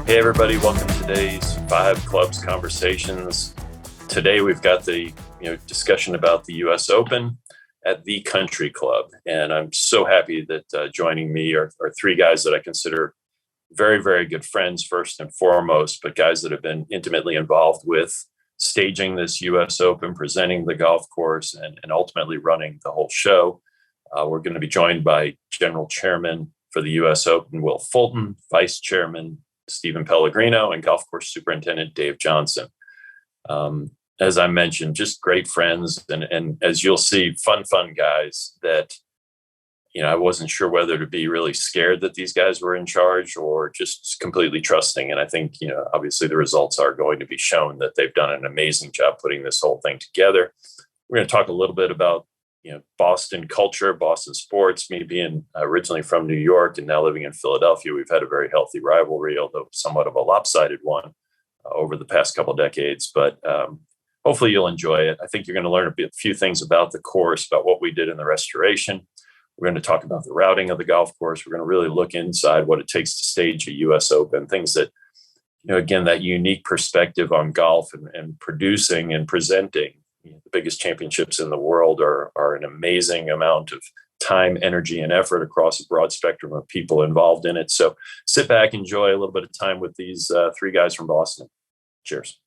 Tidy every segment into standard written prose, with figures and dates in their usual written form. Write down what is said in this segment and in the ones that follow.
Hey everybody, welcome to today's Five Clubs Conversations. Today we've got the discussion about the US Open at the Country Club. And I'm so happy that joining me are three guys that I consider very, very good friends first and foremost, but guys that have been intimately involved with staging this US Open, presenting the golf course, and ultimately running the whole show. We're going to be joined by General Chairman for the US Open, Will Fulton, Vice Chairman Stephen Pelligrino, and Golf Course Superintendent Dave Johnson. As I mentioned, just great friends, and as you'll see, fun guys that, I wasn't sure whether to be really scared that these guys were in charge or just completely trusting. And I think, obviously the results are going to be shown that they've done an amazing job putting this whole thing together. We're going to talk a little bit about Boston culture, Boston sports. Me being originally from New York and now living in Philadelphia, we've had a very healthy rivalry, although somewhat of a lopsided one over the past couple of decades. But hopefully you'll enjoy it. I think you're going to learn a few things about the course, about what we did in the restoration. We're going to talk about the routing of the golf course. We're going to really look inside what it takes to stage a US Open, things that, again, that unique perspective on golf and producing and presenting. The biggest championships in the world are an amazing amount of time, energy, and effort across a broad spectrum of people involved in it. So sit back, enjoy a little bit of time with these three guys from Boston. Cheers.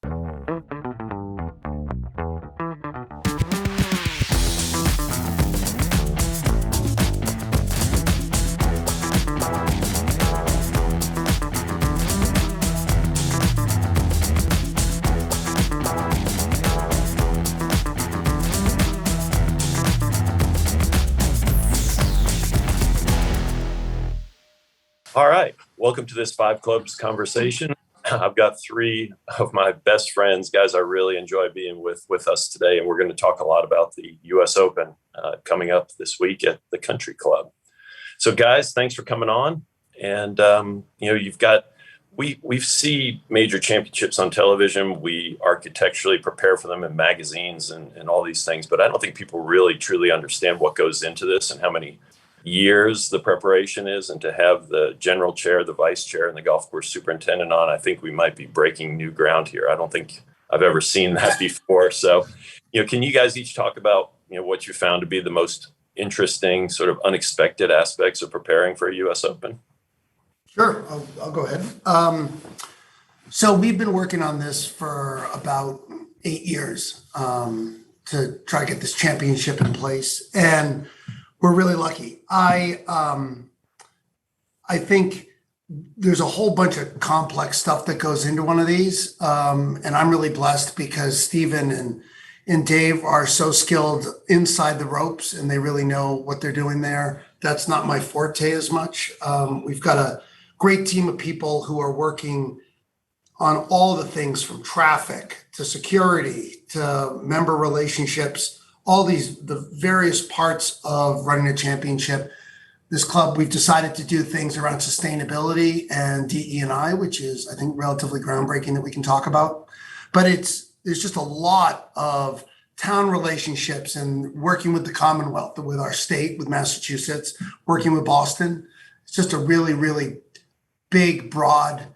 All right. Welcome to this Five Clubs conversation. I've got three of my best friends, guys I really enjoy being with us today, and we're going to talk a lot about the US Open coming up this week at the Country Club. So guys, thanks for coming on. And, we see major championships on television. We architecturally prepare for them in magazines and all these things, but I don't think people really truly understand what goes into this and how many years the preparation is. And to have the general chair, the vice chair, and the golf course superintendent on, I think we might be breaking new ground here. I don't think I've ever seen that before. So, can you guys each talk about, what you found to be the most interesting, sort of unexpected aspects of preparing for a US Open? Sure, I'll go ahead. So we've been working on this for about 8 years to try to get this championship in place, and we're really lucky. I think there's a whole bunch of complex stuff that goes into one of these, and I'm really blessed because Stephen and Dave are so skilled inside the ropes, and they really know what they're doing there. That's not my forte as much. We've got a great team of people who are working on all the things from traffic to security to member relationships, all the various parts of running a championship. This club, we've decided to do things around sustainability and DE&I, which is, I think, relatively groundbreaking that we can talk about. But there's just a lot of town relationships and working with the Commonwealth, with our state, with Massachusetts, working with Boston. It's just a really, really big, broad,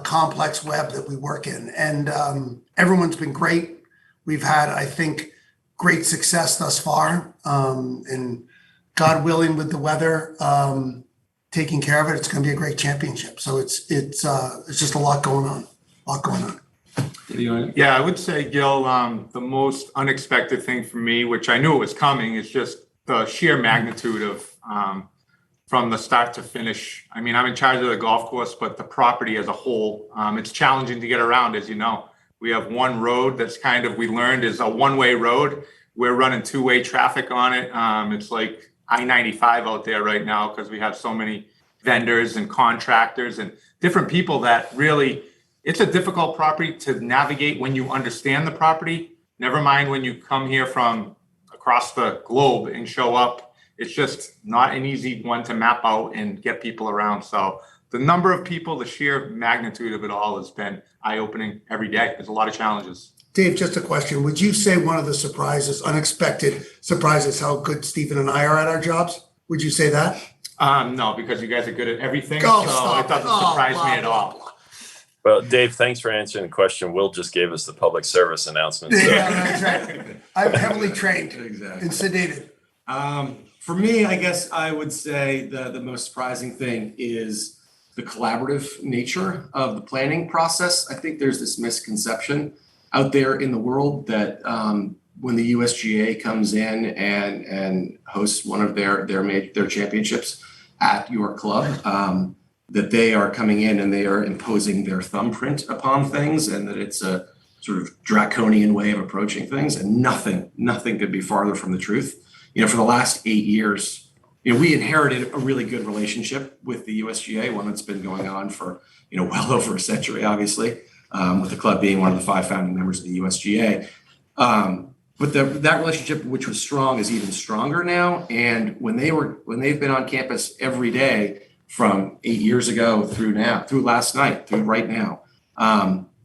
complex web that we work in. And everyone's been great. We've had, I think, great success thus far, and God willing, with the weather taking care of it, it's going to be a great championship. So it's just a lot going on. Yeah, I would say, Gil, the most unexpected thing for me, which I knew it was coming, is just the sheer magnitude of from the start to finish. I mean, I'm in charge of the golf course, but the property as a whole, it's challenging to get around, as you know. We have one road that's we learned is a one-way road. We're running two-way traffic on it. It's like I-95 out there right now because we have so many vendors and contractors and different people that really, it's a difficult property to navigate when you understand the property. Never mind when you come here from across the globe and show up. It's just not an easy one to map out and get people around. So the number of people, the sheer magnitude of it all has been eye-opening every day. There's a lot of challenges. Dave, just a question. Would you say one of the surprises, unexpected surprises, how good Stephen and I are at our jobs? Would you say that? No, because you guys are good at everything. Oh, so stop it doesn't surprise me at all. Well, Dave, thanks for answering the question. Will just gave us the public service announcement. So. Yeah, that's right. I'm heavily trained Exactly. and sedated. For me, I guess I would say the most surprising thing is the collaborative nature of the planning process. I think there's this misconception out there in the world that when the USGA comes in and hosts one of their championships at your club, that they are coming in and they are imposing their thumbprint upon things, and that it's a sort of draconian way of approaching things. And nothing could be farther from the truth. For the last 8 years, we inherited a really good relationship with the USGA, one that's been going on for, well over a century, obviously, with the club being one of the 5 founding members of the USGA. But that relationship, which was strong, is even stronger now. And when they've been on campus every day from 8 years ago through last night, through right now,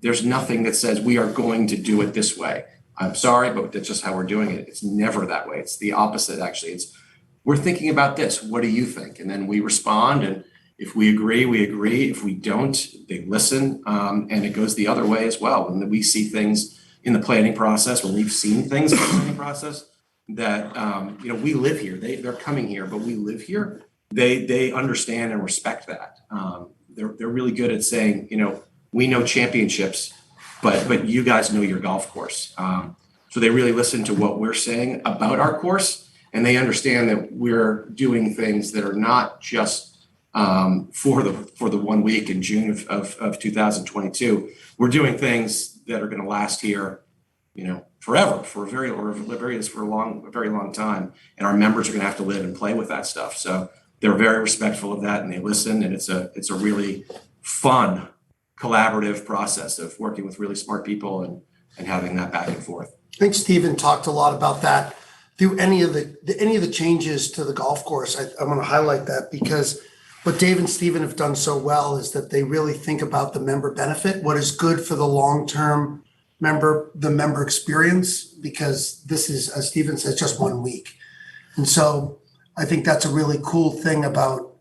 there's nothing that says we are going to do it this way. I'm sorry, but that's just how we're doing it. It's never that way. It's the opposite, actually. It's we're thinking about this. What do you think? And then we respond. And if we agree, we agree. If we don't, they listen. And it goes the other way as well. When we see things in the planning process, when we've seen things in the planning process that, we live here. They're coming here, but we live here. They understand and respect that. They're really good at saying, we know championships, but you guys know your golf course. So they really listen to what we're saying about our course, and they understand that we're doing things that are not just for the 1 week in June of 2022. We're doing things that are going to last here, forever, for a very long time, and our members are going to have to live and play with that stuff. So they're very respectful of that, and they listen, and it's a really fun collaborative process of working with really smart people and having that back and forth. I think Stephen talked a lot about that through any of the changes to the golf course. I want to highlight that because what Dave and Stephen have done so well is that they really think about the member benefit, what is good for the long-term the member experience, because this is, as Stephen says, just 1 week. And so I think that's a really cool thing about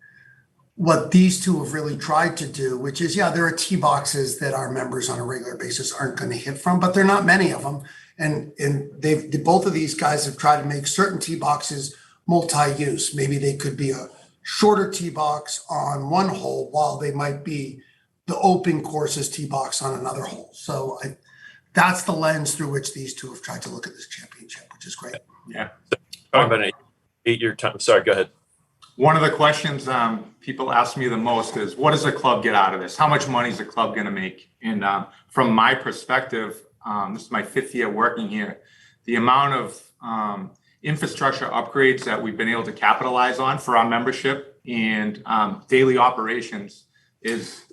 what these two have really tried to do, which is, there are tee boxes that our members on a regular basis aren't going to hit from, but there are not many of them. And both of these guys have tried to make certain tee boxes multi-use. Maybe they could be a shorter tee box on one hole while they might be the open courses tee box on another hole. So that's the lens through which these two have tried to look at this championship, which is great. Yeah. Talking about an 8-year time. Sorry, go ahead. One of the questions people ask me the most is, what does the club get out of this? How much money is the club going to make? And from my perspective, this is my 5th year working here, the amount of infrastructure upgrades that we've been able to capitalize on for our membership and daily operations is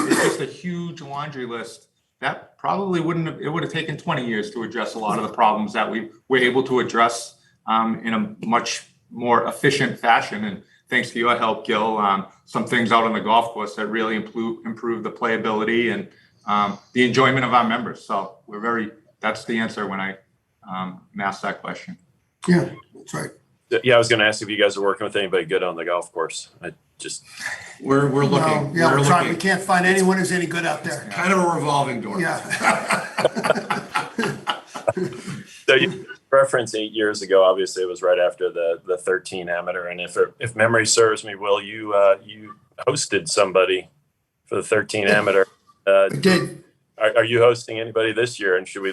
just a huge laundry list that probably it would have taken 20 years to address a lot of the problems that we were able to address in a much more efficient fashion. And thanks to your help, Gil, some things out on the golf course that really improve the playability and the enjoyment of our members. So that's the answer when I asked that question. Yeah, that's right. Yeah, I was going to ask if you guys are working with anybody good on the golf course. We're looking. No, we're trying. We can't find anyone who's any good out there. Kind of a revolving door. Yeah. So you referenced 8 years ago, obviously it was right after the 13 amateur. And if memory serves me, Will, you hosted somebody for the 13 amateur. I did. Are you hosting anybody this year? And should we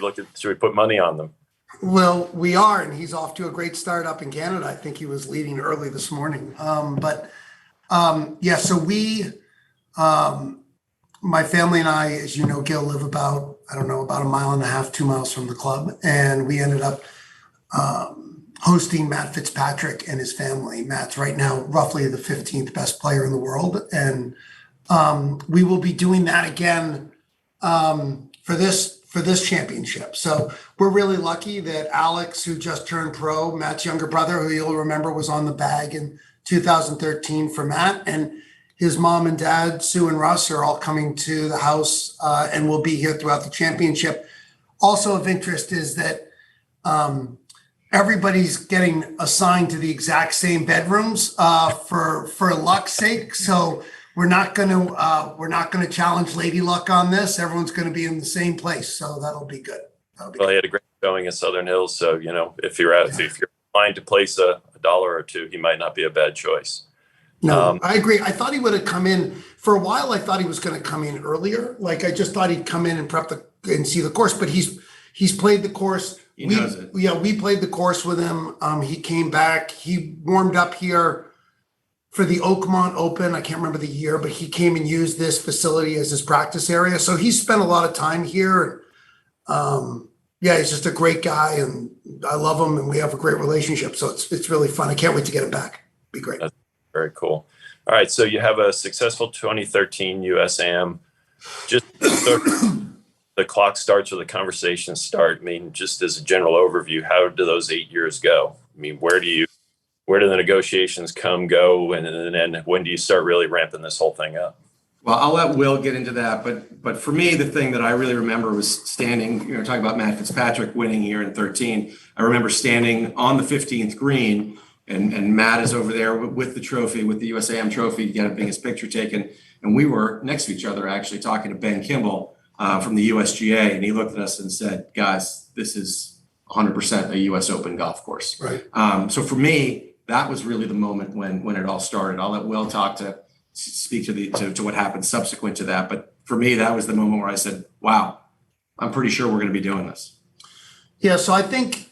put money on them? Well, we are, and he's off to a great start up in Canada. I think he was leading early this morning. So we, my family and I, as you know, Gil, live about a mile and a half, 2 miles from the club. And we ended up hosting Matt Fitzpatrick and his family. Matt's right now roughly the 15th best player in the world. And we will be doing that again for this championship. So we're really lucky that Alex, who just turned pro, Matt's younger brother, who you'll remember was on the bag in 2013 for Matt, and his mom and dad, Sue and Russ, are all coming to the house and will be here throughout the championship. Also of interest is that everybody's getting assigned to the exact same bedrooms for luck's sake. So we're not gonna challenge Lady Luck on this. Everyone's gonna be in the same place, so that'll be good. Well, he had a great showing at Southern Hills, so if you're if you're inclined to place a dollar or two, he might not be a bad choice. No, I agree. I thought he would have come in for a while. I thought he was going to come in earlier. Like, I just thought he'd come in and prep and see the course, but he's played the course. He knows it. Yeah, we played the course with him. He came back. He warmed up here for the Oakmont Open. I can't remember the year, but he came and used this facility as his practice area. So he's spent a lot of time here. Yeah, he's just a great guy, and I love him, and we have a great relationship. So it's really fun. I can't wait to get him back. Be great. That's very cool. All right, so you have a successful 2013 USAM. Just the clock starts or the conversations start. I mean, just as a general overview, how do those 8 years go? I mean, where do the negotiations go, and then when do you start really ramping this whole thing up? Well, I'll let Will get into that, but for me, the thing that I really remember was standing, talking about Matt Fitzpatrick winning here in 13. I remember standing on the 15th green, and Matt is over there with the trophy, with the USAM trophy, getting his picture taken. And we were next to each other, actually talking to Ben Kimball from the USGA, and he looked at us and said, "Guys, this is 100% a US Open golf course." Right. So for me, that was really the moment when it all started. I'll let Will speak to what happened subsequent to that. But for me, that was the moment where I said, wow, I'm pretty sure we're going to be doing this. Yeah, so I think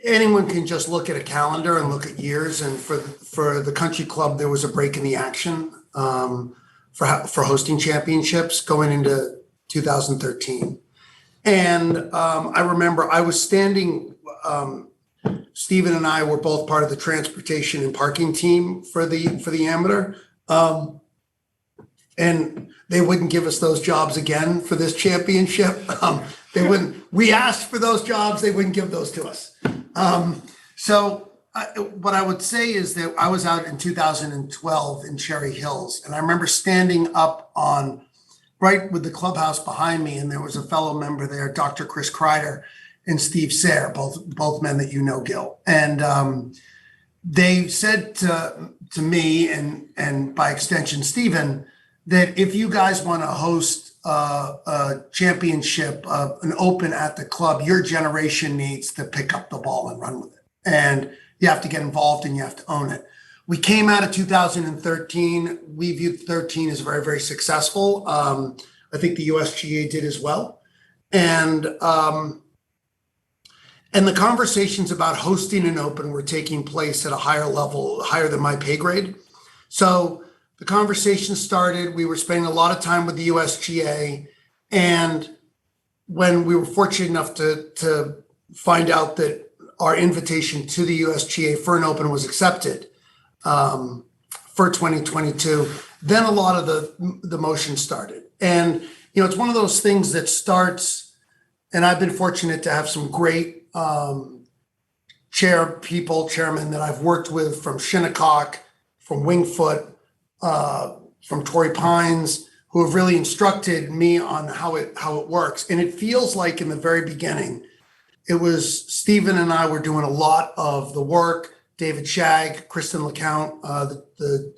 anyone can just look at a calendar and look at years. And for the country club, there was a break in the action for hosting championships going into 2013. And I remember I was standing, Stephen and I were both part of the transportation and parking team for the amateur. And they wouldn't give us those jobs again for this championship. They wouldn't. We asked for those jobs. They wouldn't give those to us. What I would say is that I was out in 2012 in Cherry Hills, and I remember standing up right with the clubhouse behind me, and there was a fellow member there, Dr. Chris Kreider and Steve Sayre, both men that you know, Gil. And they said to me and by extension Stephen, that if you guys want to host a championship, an open at the club, your generation needs to pick up the ball and run with it. And you have to get involved and you have to own it. We came out of 2013. We viewed 13 as very, very successful. I think the USGA did as well. And the conversations about hosting an open were taking place at a higher level, higher than my pay grade. So the conversation started. We were spending a lot of time with the USGA. And when we were fortunate enough to find out that our invitation to the USGA for an open was accepted for 2022, then a lot of the motion started. And, it's one of those things that starts, and I've been fortunate to have some great chairmen that I've worked with from Shinnecock, from Wingfoot, from Torrey Pines, who have really instructed me on how it works. And it feels like in the very beginning, it was Stephen and I were doing a lot of the work. David Shagg, Kristen LeCount, the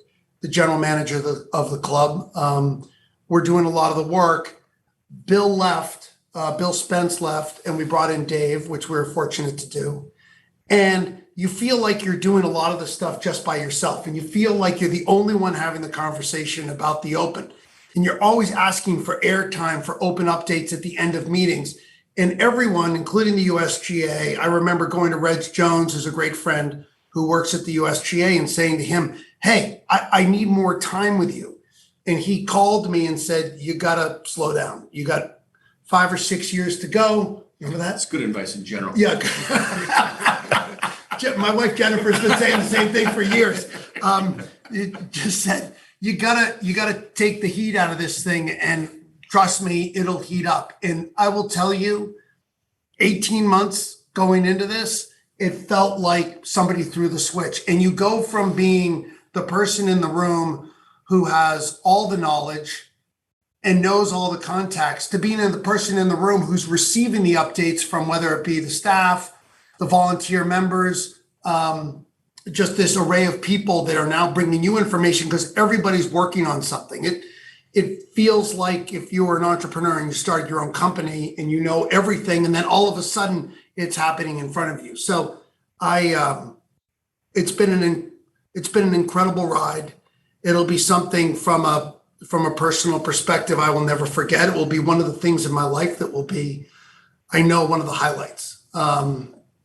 general manager of the club, were doing a lot of the work. Bill left, Bill Spence left, and we brought in Dave, which we were fortunate to do. And you feel like you're doing a lot of the stuff just by yourself, and you feel like you're the only one having the conversation about the open. And you're always asking for airtime for open updates at the end of meetings. And everyone, including the USGA, I remember going to Reg Jones, who's a great friend who works at the USGA, and saying to him, "Hey, I need more time with you." And he called me and said, "You got to slow down. You got 5 or 6 years to go." Remember that? That's good advice in general. Yeah. My wife Jennifer's been saying the same thing for years. It just said, you gotta take the heat out of this thing, and trust me, it'll heat up. And I will tell you, 18 months going into this, it felt like somebody threw the switch. And you go from being the person in the room who has all the knowledge and knows all the contacts to being the person in the room who's receiving the updates from whether it be the staff, the volunteer members, just this array of people that are now bringing you information because everybody's working on something. It feels like if you were an entrepreneur and you started your own company and you know everything, and then all of a sudden it's happening in front of you. So it's been an incredible ride. It'll be something from a personal perspective I will never forget. It will be one of the things in my life that will be, I know, one of the highlights,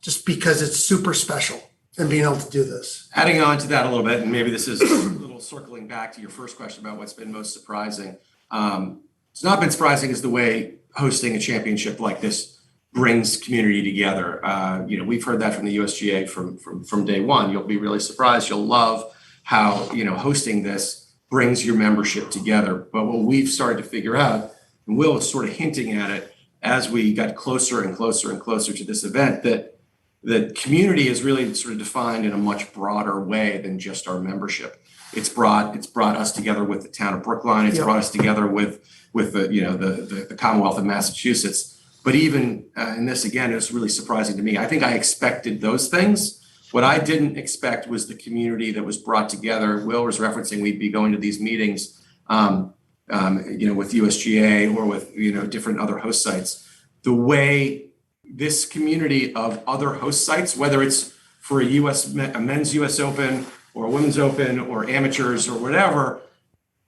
just because it's super special and being able to do this. Adding on to that a little bit, and maybe this is a little circling back to your first question about what's been most surprising. It's not been surprising is the way hosting a championship like this brings community together. We've heard that from the USGA from day one. You'll be really surprised. You'll love how, hosting this brings your membership together. But what we've started to figure out, and Will was sort of hinting at it as we got closer and closer and closer to this event, that community is really sort of defined in a much broader way than just our membership. It's brought us together with the town of Brookline. It's brought us together with the Commonwealth of Massachusetts. But even in this, again, it was really surprising to me. I think I expected those things. What I didn't expect was the community that was brought together. Will was referencing we'd be going to these meetings, with USGA or with different other host sites. The way this community of other host sites, whether it's for a men's US Open or a women's Open or amateurs or whatever,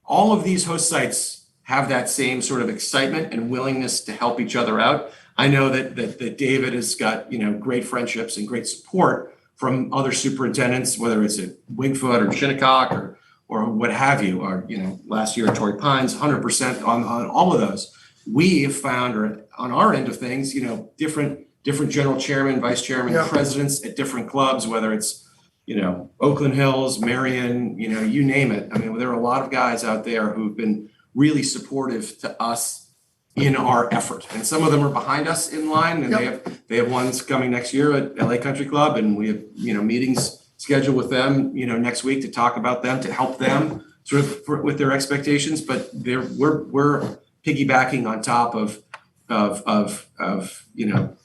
all of these host sites have that same sort of excitement and willingness to help each other out. I know that David has got great friendships and great support from other superintendents, whether it's at Wingfoot or Shinnecock or what have you, or last year at Torrey Pines, 100% on all of those. We have found, or on our end of things, different general chairman, vice chairman, presidents at different clubs, whether it's, Oakland Hills, Marion, you name it. I mean, there are a lot of guys out there who've been really supportive to us in our effort. And some of them are behind us in line, and they have ones coming next year at LA Country Club, and we have, meetings scheduled with them, next week to talk about them, to help them sort of with their expectations. But we're piggybacking on top of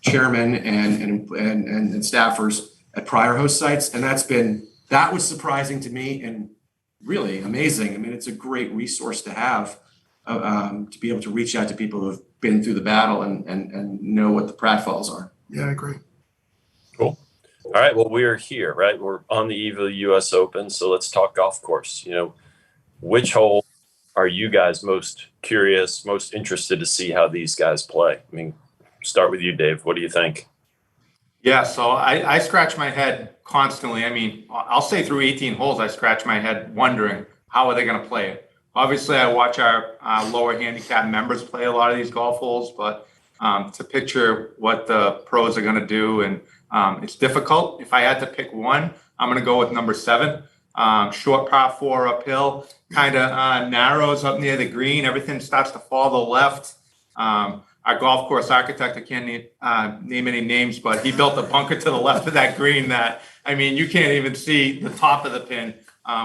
chairmen and staffers at prior host sites, and that was surprising to me and really amazing. I mean, it's a great resource to have to be able to reach out to people who have been through the battle and know what the pratfalls are. Yeah, I agree. Cool. All right. Well, we're here, right? We're on the eve of the U.S. Open, so let's talk golf course. Which hole are you guys most curious, most interested to see how these guys play? I mean, start with you, Dave. What do you think? Yeah, so I scratch my head constantly. I mean, I'll say through 18 holes, I scratch my head wondering how are they going to play it. Obviously, I watch our lower handicap members play a lot of these golf holes, but to picture what the pros are going to do, and it's difficult. If I had to pick one, I'm going to go with number 7. Short par 4 uphill, kind of narrows up near the green. Everything starts to fall to the left. Our golf course architect, I can't name any names, but he built a bunker to the left of that green that, I mean, you can't even see the top of the pin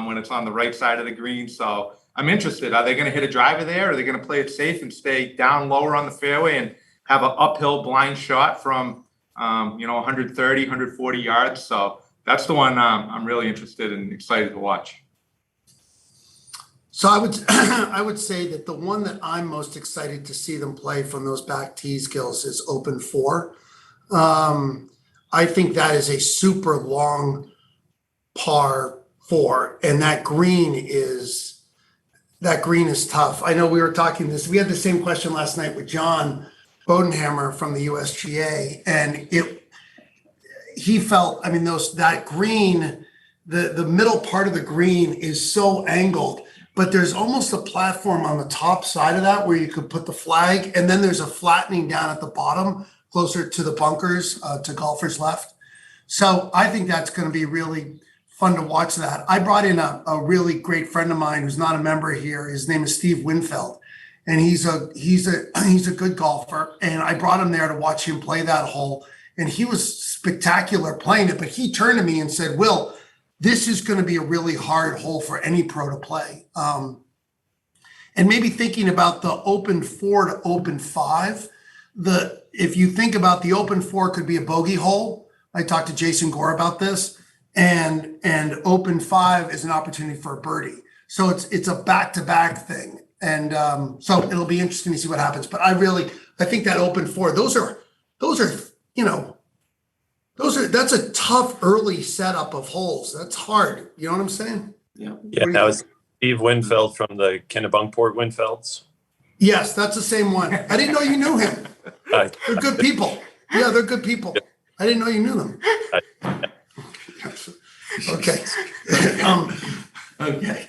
when it's on the right side of the green. So I'm interested. Are they going to hit a driver there? Or are they going to play it safe and stay down lower on the fairway and have an uphill blind shot from 130, 140 yards? So that's the one I'm really interested and excited to watch. So I would say that the one that I'm most excited to see them play from those back tee skills is Open 4. I think that is a super long par 4, and that green is tough. I know we were talking this. We had the same question last night with John Bodenhammer from the USGA, and he felt, I mean, that green, the middle part of the green is so angled, but there's almost a platform on the top side of that where you could put the flag, and then there's a flattening down at the bottom closer to the bunkers, to golfers left. So I think that's going to be really fun to watch that. I brought in a really great friend of mine who's not a member here. His name is Steve Winfeld, and he's a good golfer, and I brought him there to watch him play that hole, and he was spectacular playing it. But he turned to me and said, "Will, this is going to be a really hard hole for any pro to play." And maybe thinking about the Open 4 to Open 5, if you think about the Open 4 could be a bogey hole. I talked to Jason Gore about this, and open 5 is an opportunity for a birdie. So it's a back-to-back thing. And so it'll be interesting to see what happens. But I think that open 4, those are, that's a tough early setup of holes. That's hard. You know what I'm saying? Yeah. Yeah, that was Steve Winfeld from the Kennebunkport Winfelds. Yes, that's the same one. I didn't know you knew him. Hi. They're good people. Yeah, they're good people. I didn't know you knew them. Okay. Okay.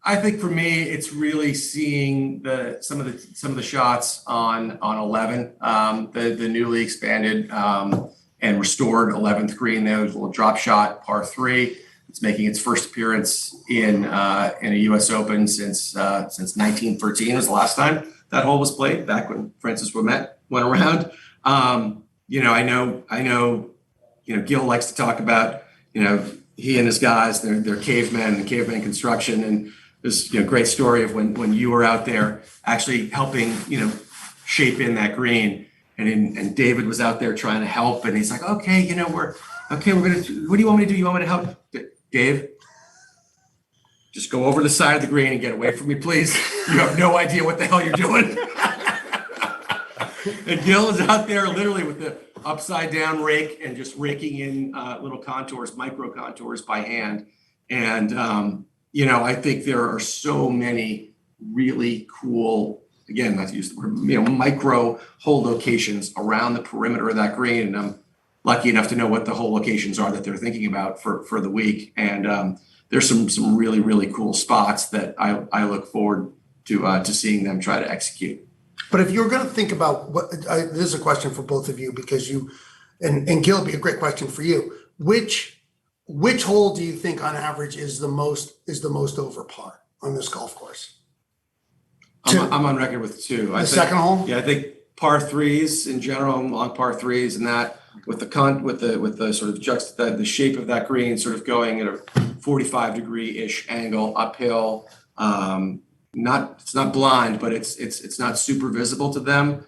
I think for me, it's really seeing some of the shots on 11, the newly expanded and restored 11th green. There was a little drop shot, par 3. It's making its first appearance in a U.S. Open since 1913 was the last time that hole was played, back when Francis Ouimet went around. I know. Gil likes to talk about he and his guys, they're cavemen and caveman construction, and there's great story of when you were out there actually helping shape in that green, and David was out there trying to help, and he's like, okay, we're gonna, what do you want me to do? You want me to help? Dave, just go over the side of the green and get away from me, please. You have no idea what the hell you're doing. And Gil is out there literally with the upside down rake and just raking in little contours, micro contours by hand. And, I think there are so many really cool, again, not to use the word, micro hole locations around the perimeter of that green. And I'm lucky enough to know what the hole locations are that they're thinking about for the week. And there's some really, really cool spots that I look forward to seeing them try to execute. But if you're going to think about this is a question for both of you, because and Gil, it'd be a great question for you. Which hole do you think on average is the most over par on this golf course? I'm on record with 2. The second hole? Yeah, I think par 3s in general, long par 3s, and that with the sort of the shape of that green sort of going at a 45-degree-ish angle uphill. It's not blind, but it's not super visible to them.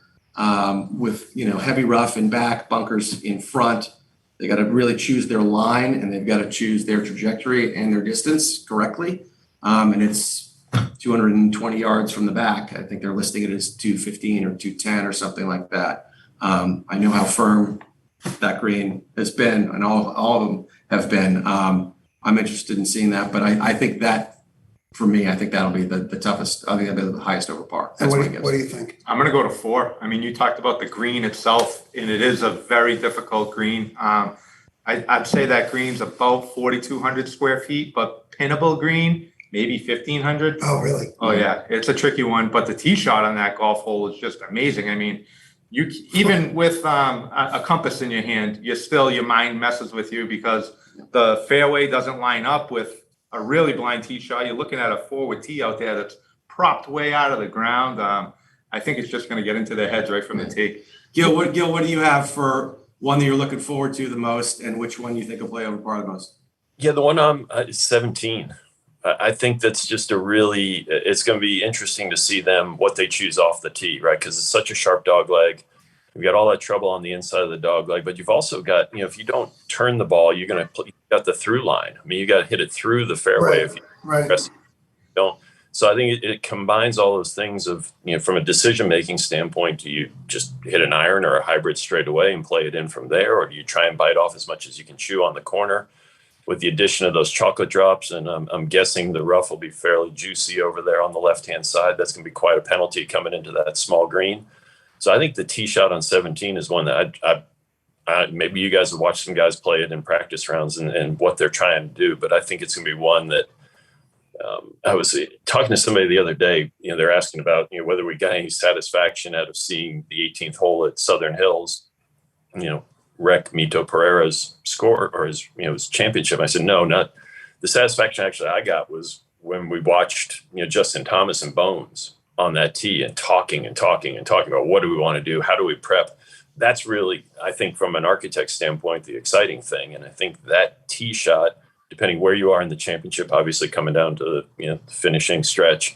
With heavy rough in back, bunkers in front. They got to really choose their line, and they've got to choose their trajectory and their distance correctly. And it's 220 yards from the back. I think they're listing it as 215 or 210 or something like that. I know how firm that green has been, and all of them have been. I'm interested in seeing that, but I think that, for me, I think that'll be the toughest. I think that'll be the highest over par. That's what do you think? I'm going to go to 4. I mean, you talked about the green itself, and it is a very difficult green. I'd say that green's about 4,200 square feet, but pinnable green, maybe 1,500. Oh, really? Oh, yeah. It's a tricky one, but the tee shot on that golf hole is just amazing. I mean, you even with a compass in your hand, your mind messes with you because the fairway doesn't line up with a really blind tee shot. You're looking at a forward tee out there that's propped way out of the ground. I think it's just going to get into their heads right from the tee. Gil, what do you have for one that you're looking forward to the most, and which one you think will play over par the most? Yeah, the one is 17. I think that's just it's going to be interesting to see what they choose off the tee, right? Because it's such a sharp dog leg. You've got all that trouble on the inside of the dog leg, but you've also got, if you don't turn the ball, you've got the through line. I mean, you got to hit it through the fairway. If you don't. So I think it combines all those things of, from a decision-making standpoint, do you just hit an iron or a hybrid straight away and play it in from there? Or do you try and bite off as much as you can chew on the corner with the addition of those chocolate drops? And I'm guessing the rough will be fairly juicy over there on the left-hand side. That's going to be quite a penalty coming into that small green. So I think the tee shot on 17 is one that maybe you guys have watched some guys play it in practice rounds and what they're trying to do, but I think it's going to be one that I was talking to somebody the other day. They're asking about whether we got any satisfaction out of seeing the 18th hole at Southern Hills, wreck Mito Pereira's score or his championship. I said no, not the satisfaction. Actually, I got was when we watched Justin Thomas and Bones on that tee and talking about what do we want to do, how do we prep. That's really, I think, from an architect standpoint, the exciting thing. And I think that tee shot, depending where you are in the championship, obviously coming down to the finishing stretch,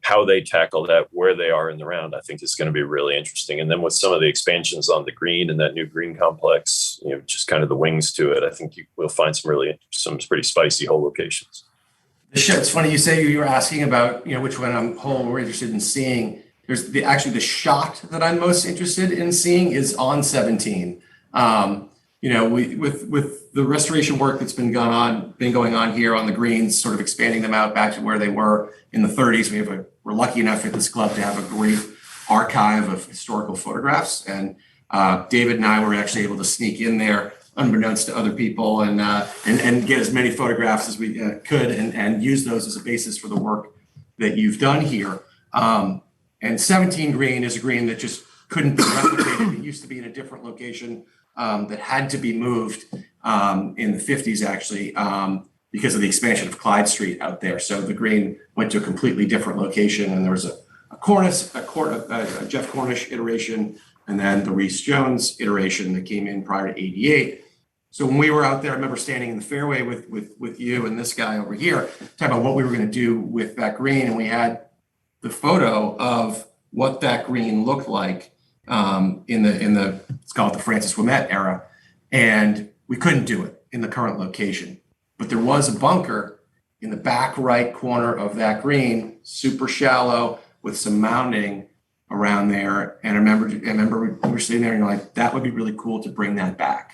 how they tackle that, where they are in the round, I think is going to be really interesting. And then with some of the expansions on the green and that new green complex, just kind of the wings to it, I think we'll find some pretty spicy hole locations. It's funny you say you were asking about, which one hole we're interested in seeing. There's the shot that I'm most interested in seeing is on 17. With the restoration work that's been going on here on the greens, sort of expanding them out back to where they were in the 30s. We're lucky enough at this club to have a great archive of historical photographs, and David and I were actually able to sneak in there, unbeknownst to other people, and get as many photographs as we could, and use those as a basis for the work that you've done here. And 17 green is a green that just couldn't be replicated. It used to be in a different location that had to be moved in the 50s, actually, because of the expansion of Clyde Street out there. So the green went to a completely different location, and there was a Jeff Cornish iteration, and then the Reese Jones iteration that came in prior to 88. So when we were out there, I remember standing in the fairway with you and this guy over here, talking about what we were going to do with that green, and we had the photo of what that green looked like in the let's call it the Francis Ouimet era, and we couldn't do it in the current location. But there was a bunker in the back right corner of that green, super shallow with some mounding around there. And I remember we were sitting there and you're like, that would be really cool to bring that back.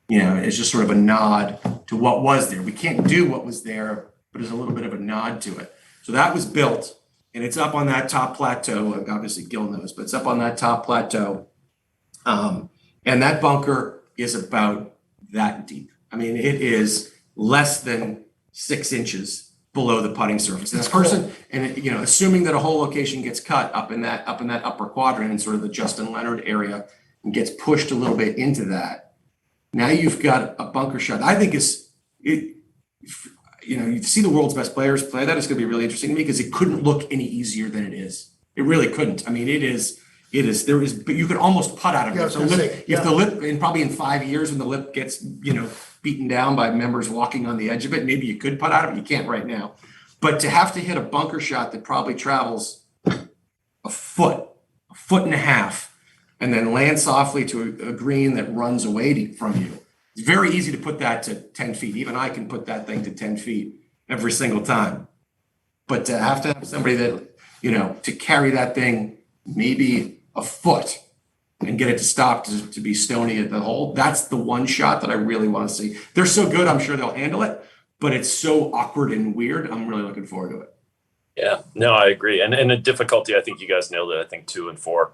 It's just sort of a nod to what was there. We can't do what was there, but there's a little bit of a nod to it. So that was built. And it's up on that top plateau. Obviously, Gil knows, but it's up on that top plateau. And that bunker is about that deep. I mean, it is less than 6 inches below the putting surface. And assuming that a whole location gets cut up in that upper quadrant in sort of the Justin Leonard area and gets pushed a little bit into that, now you've got a bunker shot. I think you see the world's best players play that. It's going to be really interesting to me because it couldn't look any easier than it is. It really couldn't. I mean, but you could almost putt out of it. If the lip, and probably in 5 years when the lip gets, beaten down by members walking on the edge of it, maybe you could putt out of it. You can't right now. But to have to hit a bunker shot that probably travels a foot and a half, and then land softly to a green that runs away from you. It's very easy to put that to 10 feet. Even I can put that thing to 10 feet every single time. But to have somebody that, to carry that thing maybe a foot and get it to stop to be stony at the hole, that's the one shot that I really want to see. They're so good, I'm sure they'll handle it, but it's so awkward and weird. I'm really looking forward to it. Yeah, no, I agree. And the difficulty, I think you guys nailed it. I think 2 and 4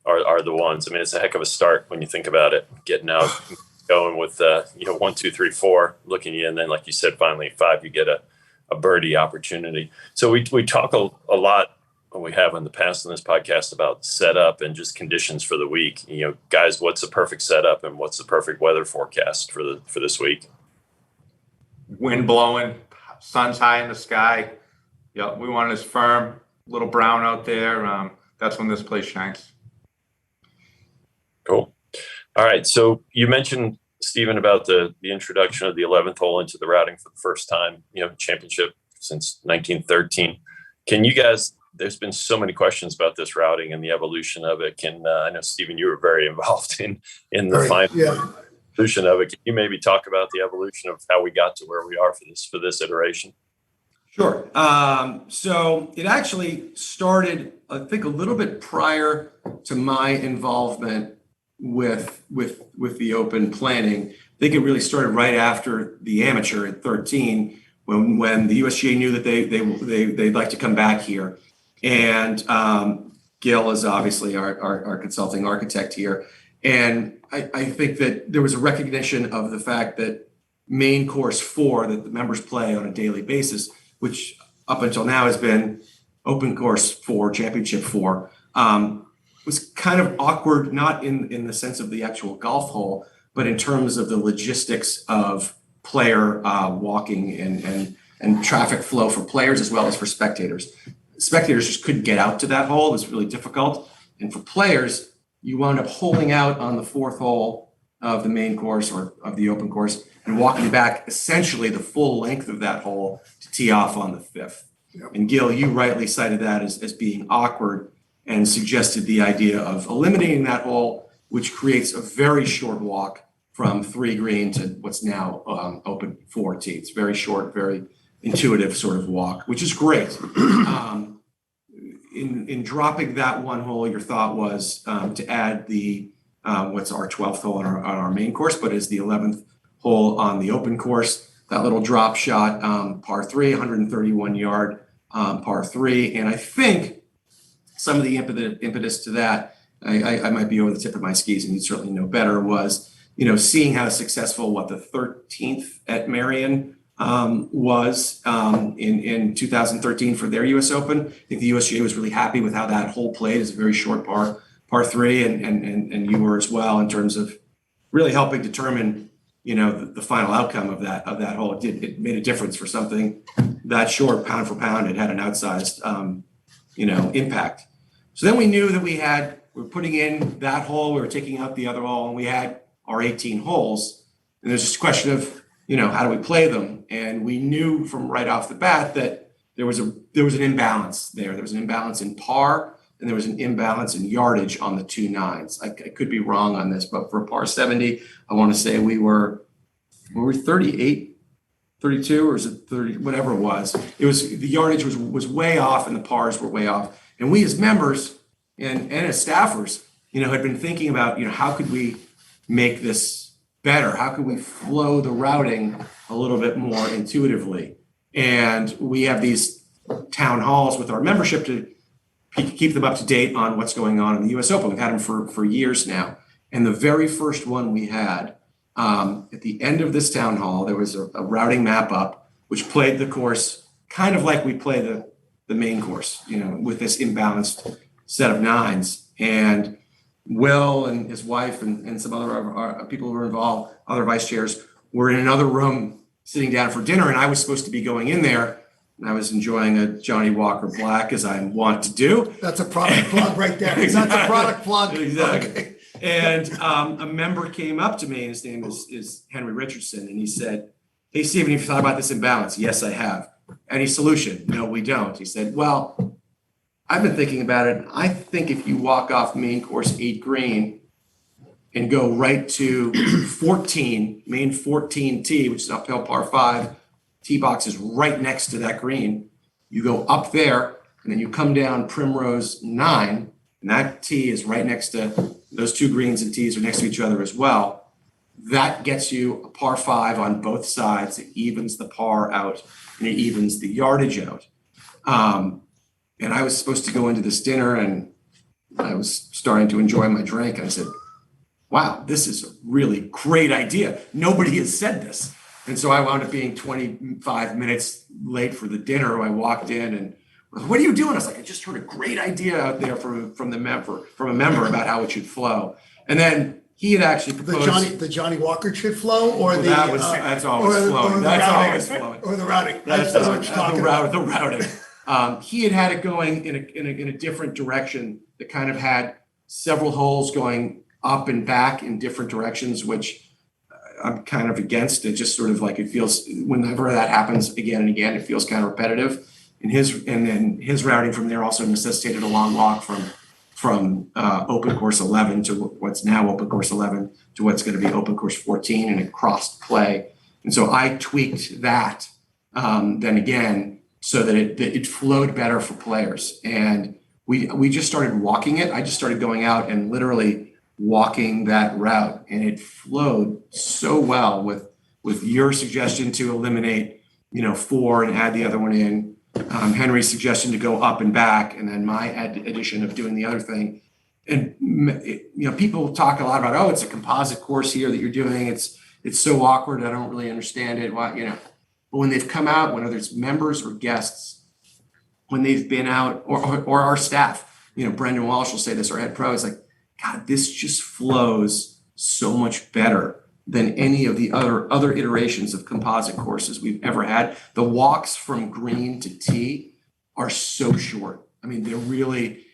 are the ones. I mean, it's a heck of a start when you think about it, getting out, going with 1, 2, 3, 4, looking at you, and then like you said, finally 5, you get a birdie opportunity. So we talk a lot, we have in the past on this podcast, about setup and just conditions for the week. Guys, what's the perfect setup and what's the perfect weather forecast for this week? Wind blowing, sun's high in the sky. Yeah, we want it as firm, a little brown out there. That's when this place shines. Cool. All right. So you mentioned, Stephen, about the introduction of the 11th hole into the routing for the first time, championship since 1913. Can you guys, there's been so many questions about this routing and the evolution of it. I know, Stephen, you were very involved in the final evolution of it. Can you maybe talk about the evolution of how we got to where we are for this iteration? Sure. So it actually started, I think, a little bit prior to my involvement with the Open planning. I think it really started right after the Amateur at 13, when the USGA knew that they'd like to come back here. And Gil is obviously our consulting architect here. And I think that there was a recognition of the fact that main course 4 that the members play on a daily basis, which up until now has been Open Course 4, Championship 4, was kind of awkward, not in the sense of the actual golf hole, but in terms of the logistics of player walking and traffic flow for players as well as for spectators. Spectators just couldn't get out to that hole. It was really difficult. And for players, you wound up holing out on the 4th hole of the main course or of the Open Course and walking back essentially the full length of that hole to tee off on the 5th. And Gil, you rightly cited that as being awkward and suggested the idea of eliminating that hole, which creates a very short walk from 3 green to what's now open 4 tee. It's very short, very intuitive sort of walk, which is great. In dropping that one hole, your thought was to add the what's our 12th hole on our main course, but is the 11th hole on the open course. That little drop shot, par 3, 131 yard par 3, and I think some of the impetus to that, I might be over the tip of my skis, and you certainly know better, was, seeing how successful the 13th at Marion was in 2013 for their U.S. Open. I think the USGA was really happy with how that hole played. It's a very short par 3, and you were as well, in terms of really helping determine, the final outcome of that hole. It made a difference for something that short, pound for pound. It had an outsized, impact. So then we knew that we were putting in that hole, we were taking out the other hole, and we had our 18 holes. And there's just a question of, how do we play them? And we knew from right off the bat that there was an imbalance there. There was an imbalance in par, and there was an imbalance in yardage on the 2 9s. I could be wrong on this, but for par 70, I want to say we were 38, 32, or is it 30, whatever it was. The yardage was way off and the pars were way off. And we as members and as staffers, had been thinking about, how could we make this better? How could we flow the routing a little bit more intuitively? And we have these town halls with our membership to keep them up to date on what's going on in the U.S. Open. We've had them for years now. And the very first one we had, at the end of this town hall, there was a routing map up, which played the course kind of like we play the main course, with this imbalanced set of 9s. And Will and his wife and some other people who were involved, other vice chairs, were in another room sitting down for dinner. And I was supposed to be going in there, and I was enjoying a Johnny Walker Black, as I want to do. That's a product plug right there. Exactly. That's a product plug. Exactly. Okay. And a member came up to me, and his name is Henry Richardson, and he said, "Hey, Stephen, have you thought about this imbalance?" "Yes, I have." "Any solution?" "No, we don't." He said, "Well, I've been thinking about it. I think if you walk off main course 8 green and go right to 14, main 14 tee, which is uphill par 5, tee box is right next to that green. You go up there, and then you come down Primrose 9, and that tee is right next to those 2 greens and tees are next to each other as well. That gets you a par 5 on both sides. It evens the par out, and it evens the yardage out." And I was supposed to go into this dinner, and I was starting to enjoy my drink. And I said, "Wow, this is a really great idea. Nobody has said this." And so I wound up being 25 minutes late for the dinner. I walked in and, "What are you doing?" I was like, "I just heard a great idea out there from a member about how it should flow." And then he had actually proposed The Johnny Walker should flow, or that's always flowing. That's always flowing. Or the routing. That's what you're talking about. The routing. He had it going in a different direction that kind of had several holes going up and back in different directions, which I'm kind of against. It just sort of like, it feels, whenever that happens again and again, it feels kind of repetitive. And then his routing from there also necessitated a long walk from open course 11 to what's now open course 11 to what's going to be open course 14, and it crossed play. And so I tweaked that then again, so that it flowed better for players. And we just started walking it. I just started going out and literally walking that route, and it flowed so well with your suggestion to eliminate, 4 and add the other one in, Henry's suggestion to go up and back, and then my addition of doing the other thing. And people talk a lot about, "Oh, it's a composite course here that you're doing. It's so awkward. I don't really understand it." Why, But when they've come out, whether it's members or guests, when they've been out, or our staff, Brendan Walsh will say this, our head pro, is like, "God, this just flows so much better than any of the other iterations of composite courses we've ever had." The walks from green to tee are so short. I mean,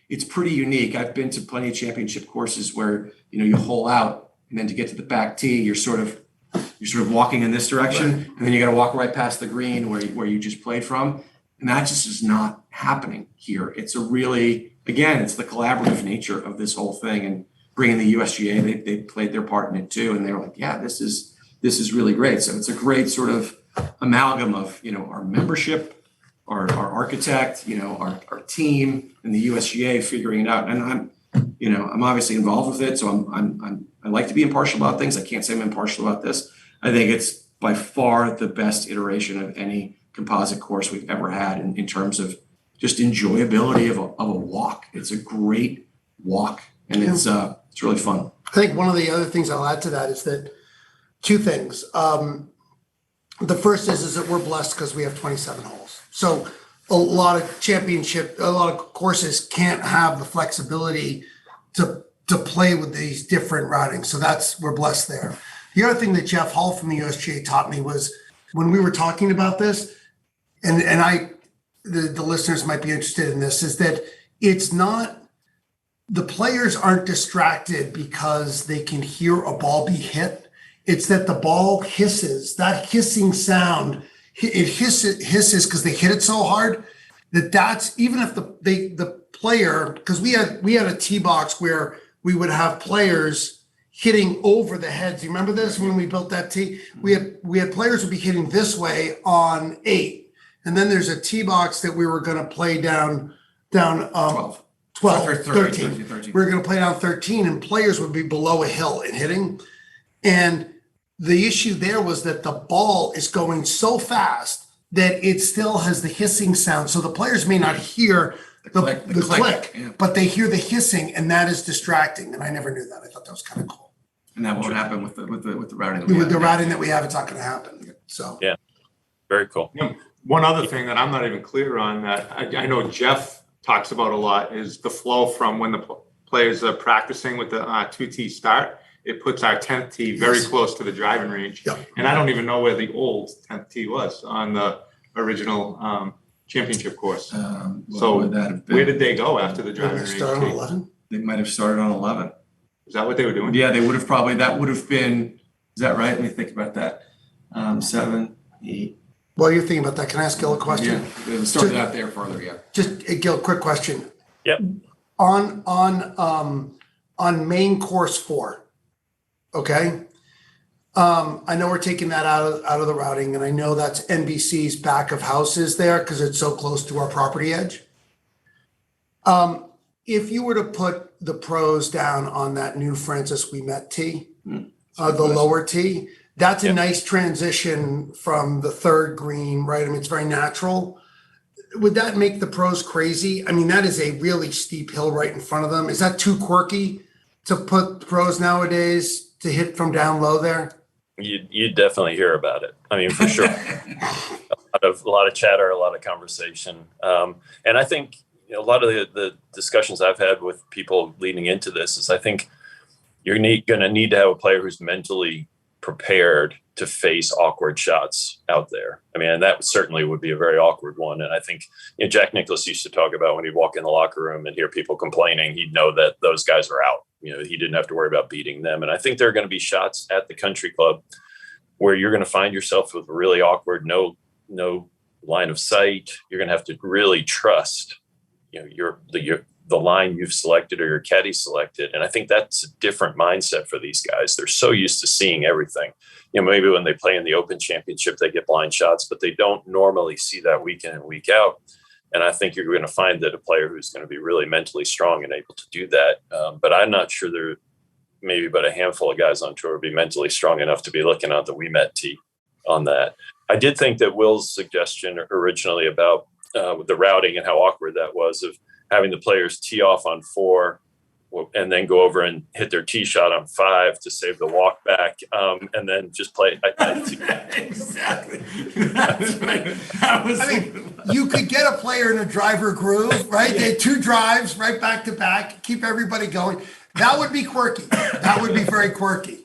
it's pretty unique. I've been to plenty of championship courses where, you hole out, and then to get to the back tee, you're sort of walking in this direction, and then you got to walk right past the green where you just played from. And that just is not happening here. It's a really, again, it's the collaborative nature of this whole thing, and bringing the USGA, they played their part in it too. And they were like, yeah, this is really great. So it's a great sort of amalgam of, our membership, our architect, our team, and the USGA figuring it out. And I'm obviously involved with it. So I like to be impartial about things. I can't say I'm impartial about this. I think it's by far the best iteration of any composite course we've ever had in terms of just enjoyability of a walk. It's a great walk, and it's really fun. I think one of the other things I'll add to that is that two things. The first is that we're blessed because we have 27 holes. So a lot of courses can't have the flexibility to play with these different routings. So we're blessed there. The other thing that Jeff Hall from the USGA taught me was when we were talking about this, and the listeners might be interested in this, is that it's not, the players aren't distracted because they can hear a ball be hit. It's that the ball hisses, that hissing sound, it hisses because they hit it so hard that's, even if the player, because we had a tee box where we would have players hitting over the heads. You remember this when we built that tee? We had players would be hitting this way on 8. And then there's a tee box that we were going to play down 12 or 13. We were going to play down 13, and players would be below a hill and hitting. And the issue there was that the ball is going so fast that it still has the hissing sound. So the players may not hear the click, yeah, but they hear the hissing, and that is distracting. And I never knew that. I thought that was kind of cool. And that won't happen with the routing. With the routing that we have, it's not going to happen. So yeah, very cool. One other thing that I'm not even clear on that I know Jeff talks about a lot is the flow from when the players are practicing with the 2T start. It puts our 10th tee very close to the driving range. Yep. And I don't even know where the old 10th tee was on the original championship course. So where did they go after the driving range? Start on 11? They might have started on 11. Is that what they were doing? Yeah, they would have probably, that would have been, is that right? Let me think about that. 7, 8. While you're thinking about that, can I ask Gil a question? Yeah, it started out there further, yeah. Just, Gil, quick question. Yep. On main course 4, okay? I know we're taking that out of the routing, and I know that's NBC's back of houses there because it's so close to our property edge. If you were to put the pros down on that new Francis Ouimet tee, the lower tee, that's a nice transition from the third green, right? I mean, it's very natural. Would that make the pros crazy? I mean, that is a really steep hill right in front of them. Is that too quirky to put pros nowadays to hit from down low there? You definitely hear about it. I mean, for sure. a lot of chatter, a lot of conversation. And I think a lot of the discussions I've had with people leading into this is I think you're going to need to have a player who's mentally prepared to face awkward shots out there. I mean, and that certainly would be a very awkward one. And I think Jack Nicklaus used to talk about when he'd walk in the locker room and hear people complaining, he'd know that those guys are out. He didn't have to worry about beating them. And I think there are going to be shots at the country club where you're going to find yourself with really awkward, no line of sight. You're going to have to really trust, the line you've selected or your caddy selected. And I think that's a different mindset for these guys. They're so used to seeing everything. Maybe when they play in the Open Championship, they get blind shots, but they don't normally see that week in and week out. And I think you're going to find that a player who's going to be really mentally strong and able to do that. But I'm not sure there maybe but a handful of guys on tour would be mentally strong enough to be looking at the Ouimet tee on that. I did think that Will's suggestion originally about the routing and how awkward that was of having the players tee off on 4 and then go over and hit their tee shot on 5 to save the walk back, and then just play. Exactly. That's right. You could get a player in a driver groove, right? They had 2 drives right back to back, keep everybody going. That would be quirky. That would be very quirky.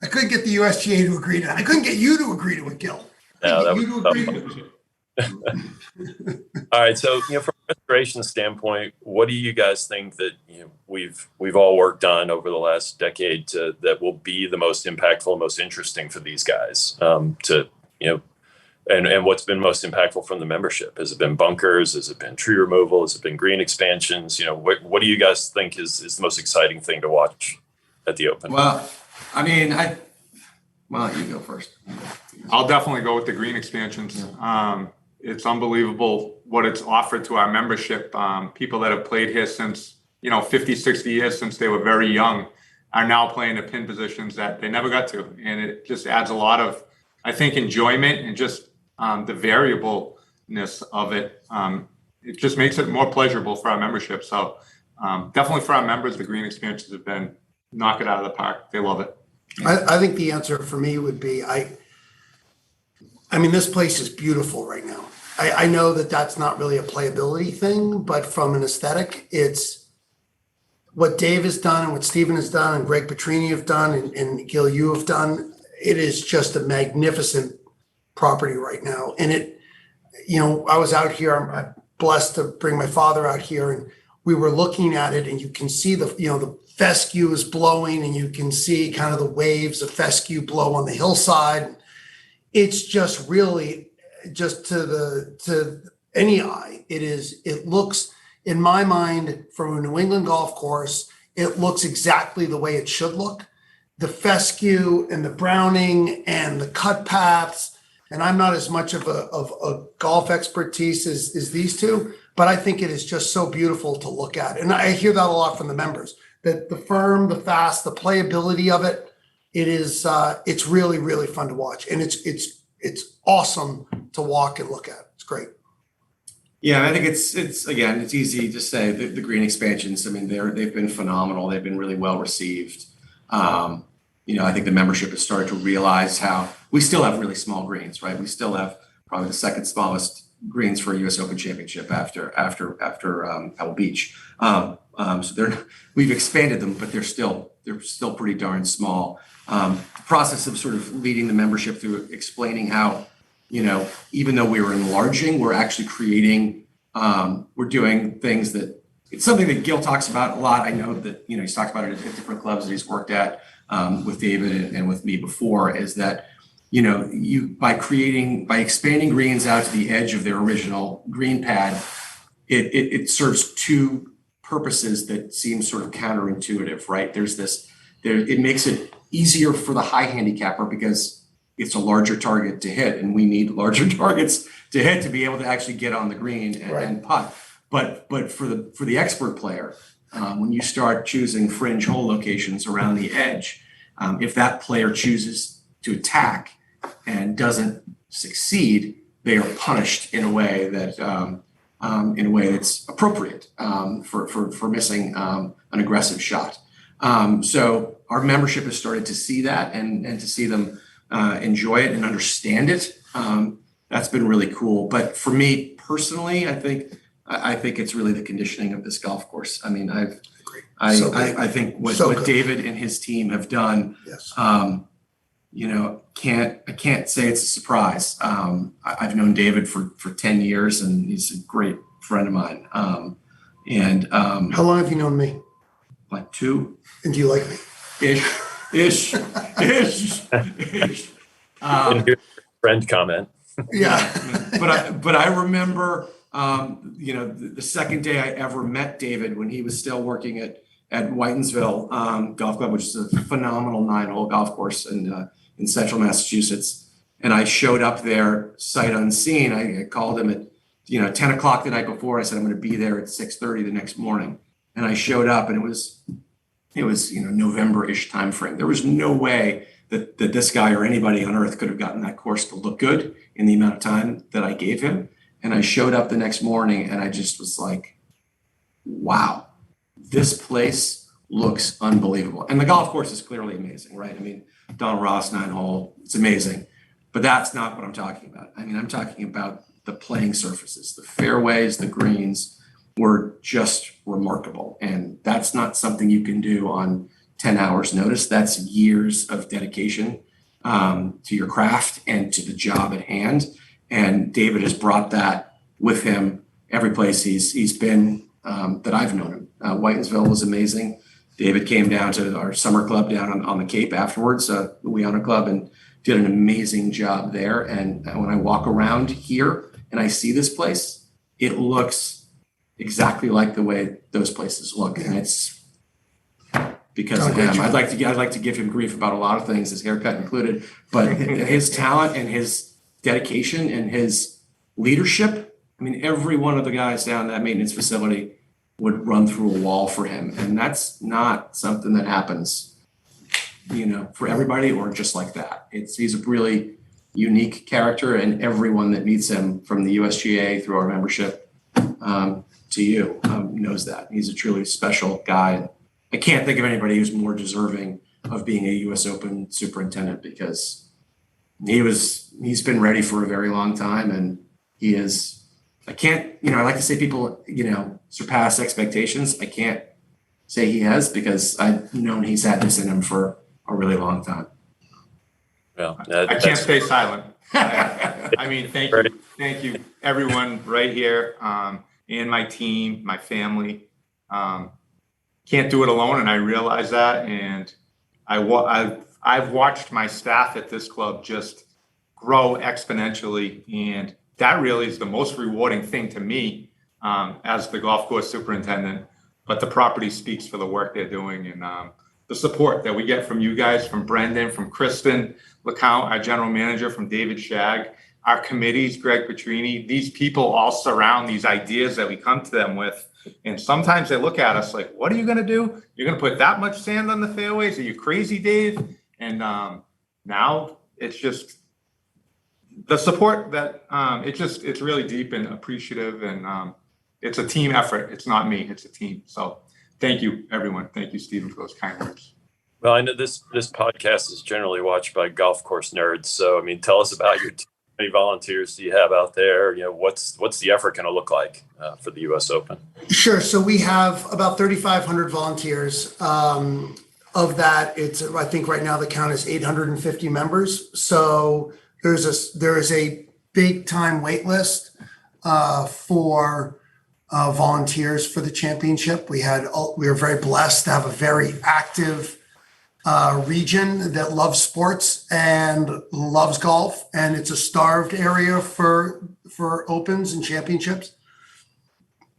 I couldn't get the USGA to agree to that. I couldn't get you to agree to it, Gil. No, that was All right. So, from a restoration standpoint, what do you guys think that we've all worked on over the last decade that will be the most impactful, most interesting for these guys to And what's been most impactful from the membership? Has it been bunkers? Has it been tree removal? Has it been green expansions? What do you guys think is the most exciting thing to watch at the Open? Well, I mean, why don't you go first? I'll definitely go with the green expansions. It's unbelievable what it's offered to our membership. People that have played here since, 50, 60 years, since they were very young, are now playing the pin positions that they never got to. And it just adds a lot of, I think, enjoyment and just the variableness of it. It just makes it more pleasurable for our membership. So definitely for our members, the green expansions have been knock it out of the park. They love it. I think the answer for me would be, I mean, this place is beautiful right now. I know that that's not really a playability thing, but from an aesthetic, it's what Dave has done and what Stephen has done and Greg Petrini have done and Gil, you have done. It is just a magnificent property right now. And I was out here, I'm blessed to bring my father out here, and we were looking at it, and you can see the fescue is blowing, and you can see kind of the waves of fescue blow on the hillside. It's just really, just to any eye, it looks, in my mind, from a New England golf course, it looks exactly the way it should look. The fescue and the browning and the cut paths, and I'm not as much of a golf expertise as these two, but I think it is just so beautiful to look at. And I hear that a lot from the members, that the firm, the fast, the playability of it, it's really, really fun to watch. And it's awesome to walk and look at. It's great. Yeah, I think it's easy to say the green expansions. I mean, they've been phenomenal. They've been really well received. I think the membership has started to realize how we still have really small greens, right? We still have probably the second smallest greens for a U.S. Open Championship after Pebble Beach. So we've expanded them, but they're still pretty darn small. The process of sort of leading the membership through explaining how, even though we were enlarging, we're actually creating, we're doing things that, it's something that Gil talks about a lot. I know that, he's talked about it at different clubs that he's worked at with David and with me before, is that, by expanding greens out to the edge of their original green pad, it serves two purposes that seem sort of counterintuitive, right? It makes it easier for the high handicapper because it's a larger target to hit, and we need larger targets to hit to be able to actually get on the green and putt. But for the expert player, when you start choosing fringe hole locations around the edge, if that player chooses to attack and doesn't succeed, they are punished in a way that's appropriate for missing an aggressive shot. So our membership has started to see that and to see them enjoy it and understand it. That's been really cool. But for me personally, I think it's really the conditioning of this golf course. I mean, I think what David and his team have done, yes. I can't say it's a surprise. I've known David for 10 years, and he's a great friend of mine. How long have you known me? Like 2. And do you like me? Ish. Friend comment. Yeah. But I remember, the second day I ever met David, when he was still working at Whitensville Golf Club, which is a phenomenal 9-hole golf course in central Massachusetts. And I showed up there sight unseen. I called him at 10 o'clock the night before. I said, I'm going to be there at 6:30 the next morning. And I showed up, and it was November-ish timeframe. There was no way that this guy or anybody on earth could have gotten that course to look good in the amount of time that I gave him. And I showed up the next morning, and I just was like, wow, this place looks unbelievable. And the golf course is clearly amazing, right? I mean, Donald Ross 9-hole, it's amazing. But that's not what I'm talking about. I mean, I'm talking about the playing surfaces, the fairways, the greens were just remarkable. And that's not something you can do on 10 hours notice. That's years of dedication to your craft and to the job at hand. And David has brought that with him every place he's been that I've known him. Whitensville was amazing. David came down to our summer club down on the Cape afterwards, the We Honor Club, and did an amazing job there. And when I walk around here and I see this place, it looks exactly like the way those places look. And it's because of him. I'd like to give him grief about a lot of things, his haircut included, but his talent and his dedication and his leadership. I mean, every one of the guys down that maintenance facility would run through a wall for him. And that's not something that happens, for everybody or just like that. He's a really unique character, and everyone that meets him from the USGA through our membership to you knows that. He's a truly special guy. I can't think of anybody who's more deserving of being a US Open superintendent, because he's been ready for a very long time, and he is. I like to say people, surpass expectations. I can't say he has, because I've known he's had this in him for a really long time. Well, I can't stay silent. I mean, thank you, everyone right here, and my team, my family. Can't do it alone, and I realize that. And I've watched my staff at this club just grow exponentially, and that really is the most rewarding thing to me as the golf course superintendent. But the property speaks for the work they're doing, and the support that we get from you guys, from Brendan, from Kristen LeCount, our general manager, from David Shagg, our committees, Greg Petrini. These people all surround these ideas that we come to them with. And sometimes they look at us like, what are you going to do? You're going to put that much sand on the fairways? Are you crazy, Dave? And now it's just the support that it's really deep and appreciative. And it's a team effort. It's not me. It's a team. So thank you, everyone. Thank you, Stephen, for those kind words. Well, I know this podcast is generally watched by golf course nerds. So, I mean, tell us about your team. How many volunteers do you have out there? What's the effort going to look like for the U.S. Open? Sure. So we have about 3,500 volunteers. Of that, I think right now the count is 850 members. So there is a big time wait list for volunteers for the championship. We were very blessed to have a very active region that loves sports and loves golf, and it's a starved area for opens and championships.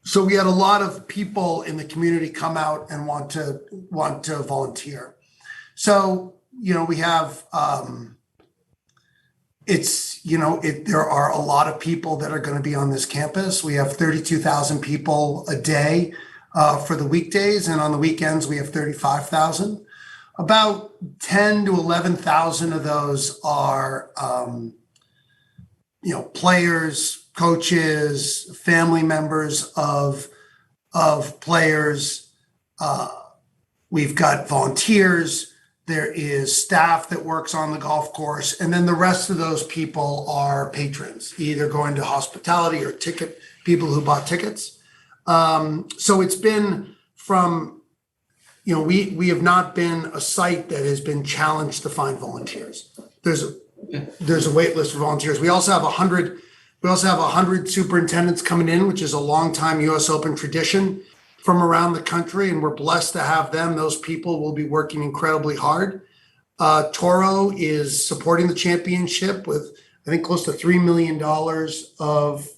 So we had a lot of people in the community come out and want to volunteer. So we have there are a lot of people that are going to be on this campus. We have 32,000 people a day for the weekdays, and on the weekends we have 35,000. About 10 to 11,000 of those are, players, coaches, family members of players. We've got volunteers. There is staff that works on the golf course. And then the rest of those people are patrons, either going to hospitality or people who bought tickets. So it's been from, we have not been a site that has been challenged to find volunteers. There's a wait list for volunteers. We also have 100 superintendents coming in, which is a long time US Open tradition from around the country. And we're blessed to have them. Those people will be working incredibly hard. Toro is supporting the championship with, I think, close to $3 million of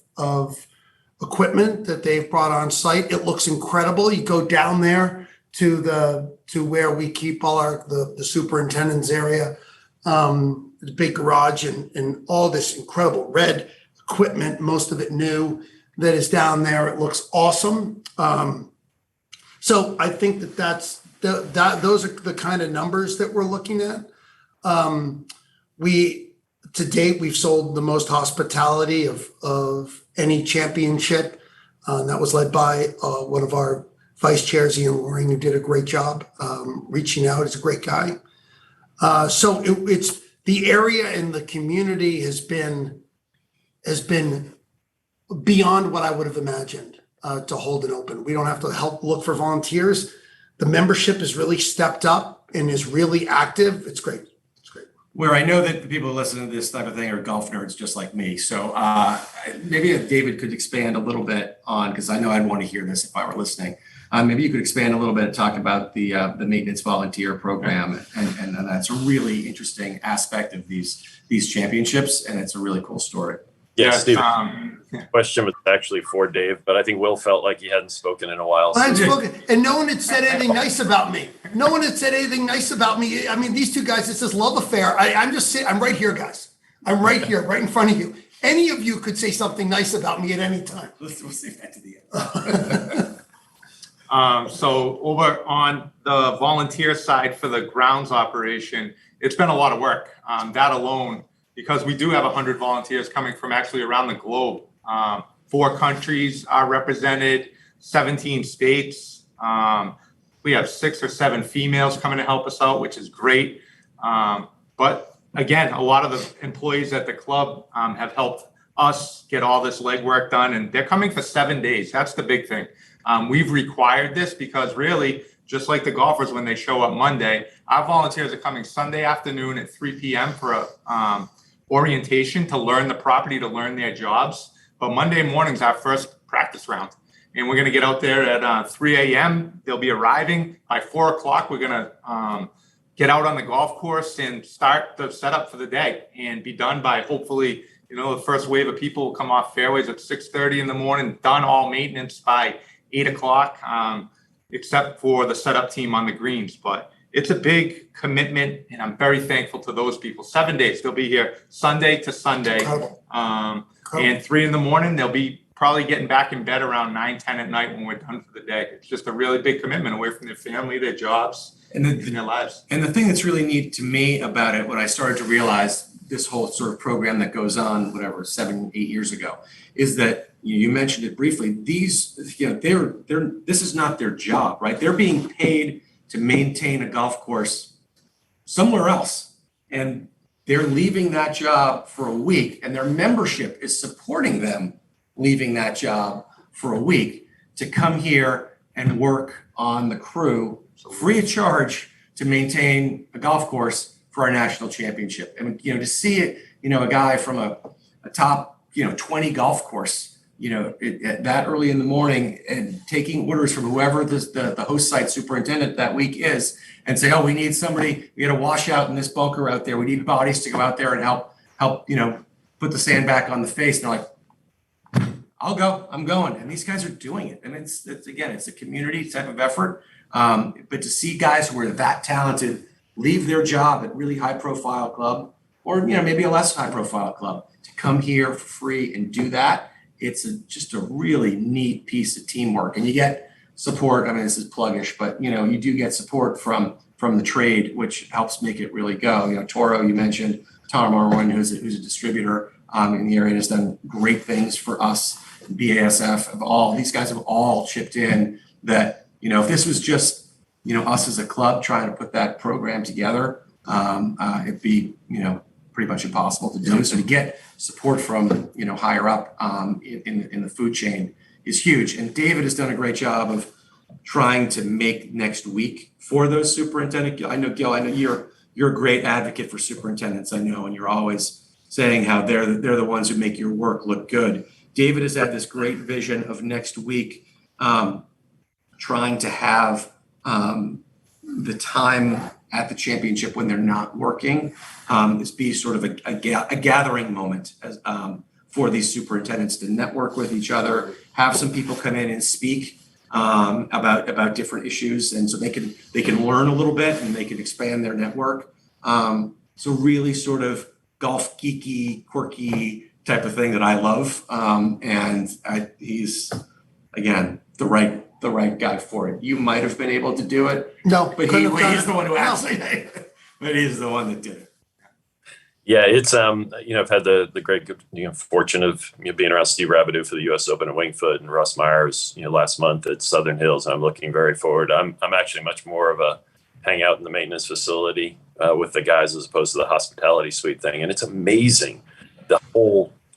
equipment that they've brought on site. It looks incredible. You go down there to where we keep all the superintendent's area, the big garage and all this incredible red equipment, most of it new, that is down there. It looks awesome. So I think those are the kind of numbers that we're looking at. To date, we've sold the most hospitality of any championship. That was led by one of our vice chairs, Ian Loring, who did a great job reaching out. He's a great guy. So it's the area and the community has been beyond what I would have imagined to hold an open. We don't have to help look for volunteers. The membership has really stepped up and is really active. It's great. Where I know that the people who listen to this type of thing are golf nerds just like me. So maybe if David could expand a little bit on, because I know I'd want to hear this if I were listening, Maybe you could expand a little bit and talk about the maintenance volunteer program, and that's a really interesting aspect of these championships, and it's a really cool story. Yeah, Steve. Question was actually for Dave, but I think Will felt like he hadn't spoken in a while. I hadn't spoken, and no one had said anything nice about me. No one had said anything nice about me. I mean, these two guys, it's this love affair. I'm just sitting, I'm right here, guys. I'm right here, right in front of you. Any of you could say something nice about me at any time. We'll save that to the end. So over on the volunteer side for the grounds operation, it's been a lot of work. That alone, because we do have 100 volunteers coming from actually around the globe. 4 countries are represented, 17 states. We have 6 or 7 females coming to help us out, which is great. But again, a lot of the employees at the club have helped us get all this legwork done, and they're coming for 7 days. That's the big thing. We've required this because really, just like the golfers, when they show up Monday, our volunteers are coming Sunday afternoon at 3 p.m. for a orientation to learn the property, to learn their jobs. But Monday morning's our first practice round. And we're going to get out there at 3 a.m. They'll be arriving by 4 o'clock. We're going to get out on the golf course and start the setup for the day and be done by hopefully, the first wave of people will come off fairways at 6:30 in the morning, done all maintenance by 8 o'clock, except for the setup team on the greens. But it's a big commitment, and I'm very thankful to those people. 7 days, they'll be here Sunday to Sunday. And 3 in the morning, they'll be probably getting back in bed around 9, 10 at night when we're done for the day. It's just a really big commitment away from their family, their jobs, and their lives. And the thing that's really neat to me about it, when I started to realize this whole sort of program that goes on, 7, 8 years ago, is that you mentioned it briefly. These, this is not their job, right? They're being paid to maintain a golf course somewhere else, and they're leaving that job for a week, and their membership is supporting them leaving that job for a week to come here and work on the crew free of charge to maintain a golf course for our national championship. And to see it, a guy from a top 20 golf course at that early in the morning and taking orders from whoever the host site superintendent that week is, and say, oh, we need somebody, we got a washout in this bunker out there. We need bodies to go out there and help, put the sand back on the face. And they're like, I'll go, I'm going. And these guys are doing it. And it's a community type of effort. But to see guys who are that talented leave their job at really high profile club, or, maybe a less high profile club, to come here for free and do that, it's just a really neat piece of teamwork. And you get support. I mean, this is pluggish, but you do get support from the trade, which helps make it really go. Toro, you mentioned Tom Arwin, who's a distributor in the area, and has done great things for us. BASF, these guys have all chipped in. That if this was just us as a club trying to put that program together, it'd be pretty much impossible to do. So to get support from higher up in the food chain is huge. And David has done a great job of trying to make next week for those superintendent. I know, Gil, you're a great advocate for superintendents. I know, and you're always saying how they're the ones who make your work look good. David has had this great vision of next week, trying to have the time at the championship when they're not working is be sort of a gathering moment as, for these superintendents to network with each other, have some people come in and speak about different issues, and so they can learn a little bit and they can expand their network. So really sort of golf geeky, quirky type of thing that I love, and he's again the right guy for it. You might have been able to do it, no, but he's the one who actually did it. But he's the one that did it. Yeah, it's I've had the great fortune of being around Steve Rabideau for the U.S. Open at Wingfoot and Russ Myers last month at Southern Hills. I'm looking very forward. I'm actually much more of a hang out in the maintenance facility with the guys as opposed to the hospitality suite thing, and it's amazing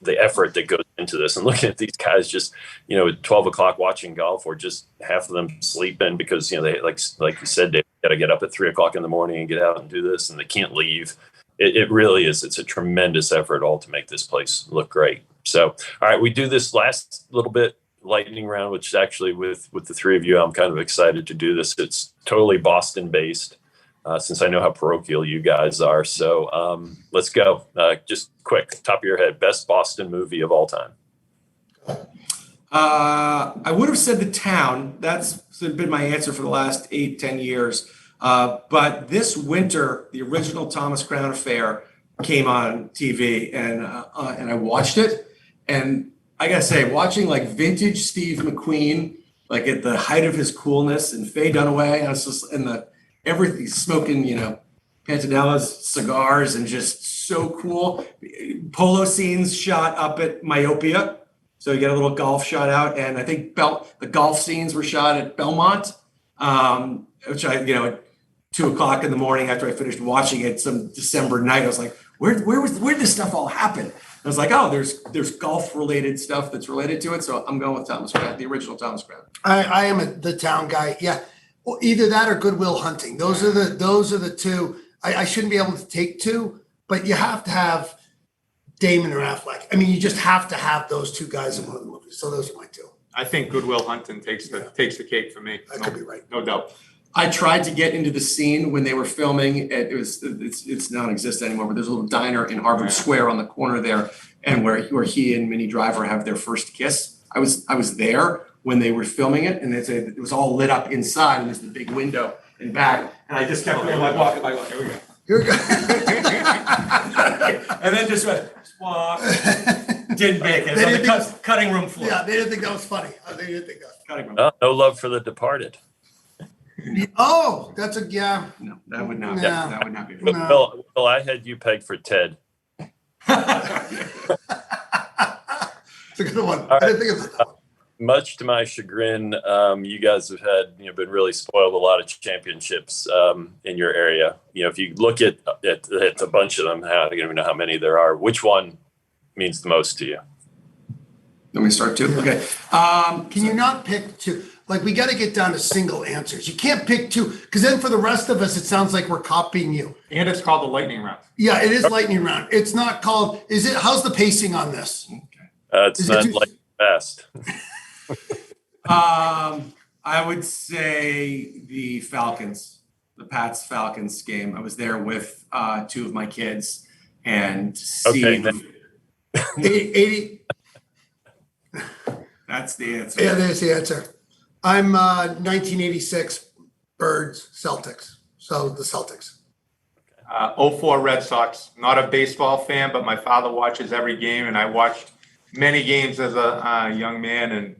the effort that goes into this. And looking at these guys just at 12 o'clock watching golf, or just half of them sleeping because they like you said, they got to get up at 3 o'clock in the morning and get out and do this, and they can't leave. It really is. It's a tremendous effort all to make this place look great. So, all right, we do this last little bit lightning round, which is actually with the three of you, I'm kind of excited to do this. It's totally Boston based, since I know how parochial you guys are. So let's go. Just quick, top of your head, best Boston movie of all time. I would have said The Town. That's been my answer for the last 8-10 years. But this winter, the original Thomas Crown Affair came on TV, and I watched it. And I gotta say, watching like vintage Steve McQueen, like at the height of his coolness, and Faye Dunaway, I was just everything smoking, Pantanella's cigars, and just so cool. Polo scenes shot up at Myopia. So you get a little golf shot out, and I think the golf scenes were shot at Belmont, which at 2:00 in the morning after I finished watching it some December night, I was like, where did this stuff all happen? I was like, oh, there's golf related stuff that's related to it. So I'm going with Thomas Crown, the original Thomas Crown. I am the Town guy. Yeah. Well, either that or Good Will Hunting. Those are the two. I shouldn't be able to take two, but you have to have Damon or Affleck. I mean, you just have to have those two guys in one of the movies. So those are my two. I think Good Will Hunting takes the cake for me. I could be right. No doubt. I tried to get into the scene when they were filming. It's non-existent anymore, but there's a little diner in Harvard Square on the corner there, and where he and Minnie Driver have their first kiss. I was there when they were filming it, and it was all lit up inside, and there's the big window in back, and I just kept walking by. Here we go. Here we go. And then just went, didn't make it. It's on the cutting room floor. Yeah, they didn't think that was funny. They didn't think that. Cutting room. No love for The Departed. Oh, that's yeah. No, that would not. No. That would not be. No. Well, I had you pegged for Ted. It's a good one. All right. I didn't think of that. Much to my chagrin, you guys have had been really spoiled a lot of championships in your area. If you look at a bunch of them, I don't even know how many there are. Which one means the most to you? Let me start too. Okay. Can you not pick two? Like, we got to get down to single answers. You can't pick two, because then for the rest of us, it sounds like we're copying you. And it's called the lightning round. Yeah, it is lightning round. It's not called. How's the pacing on this? It's not like fast. I would say the Falcons, the Pats-Falcons game. I was there with two of my kids, and Okay, 80. That's the answer. Yeah, there's the answer. I'm 1986 Birds Celtics. So the Celtics. 04 Red Sox. Not a baseball fan, but my father watches every game, and I watched many games as a young man, and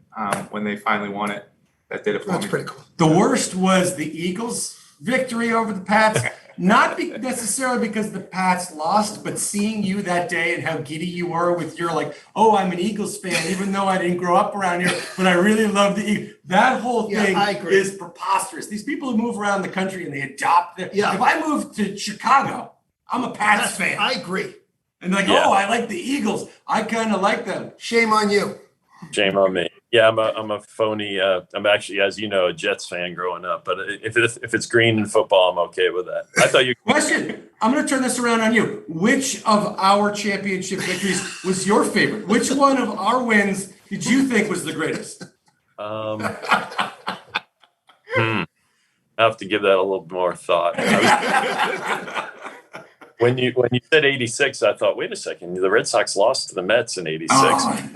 when they finally won it, that did it for me. That's pretty cool. The worst was the Eagles' victory over the Pats. Not necessarily because the Pats lost, but seeing you that day and how giddy you were with your I'm an Eagles fan, even though I didn't grow up around here, but I really love the Eagles. That whole thing is preposterous. These people who move around the country and they adopt it. Yeah. If I moved to Chicago, I'm a Pats fan. I agree. And I like the Eagles. I kind of like them. Shame on you. Shame on me. Yeah, I'm a phony. I'm actually, as you know, a Jets fan growing up. But if it's green in football, I'm okay with that. I thought you. Question. I'm going to turn this around on you. Which of our championship victories was your favorite? Which one of our wins did you think was the greatest? I have to give that a little more thought. When you said 86, I thought, wait a second, the Red Sox lost to the Mets in 86.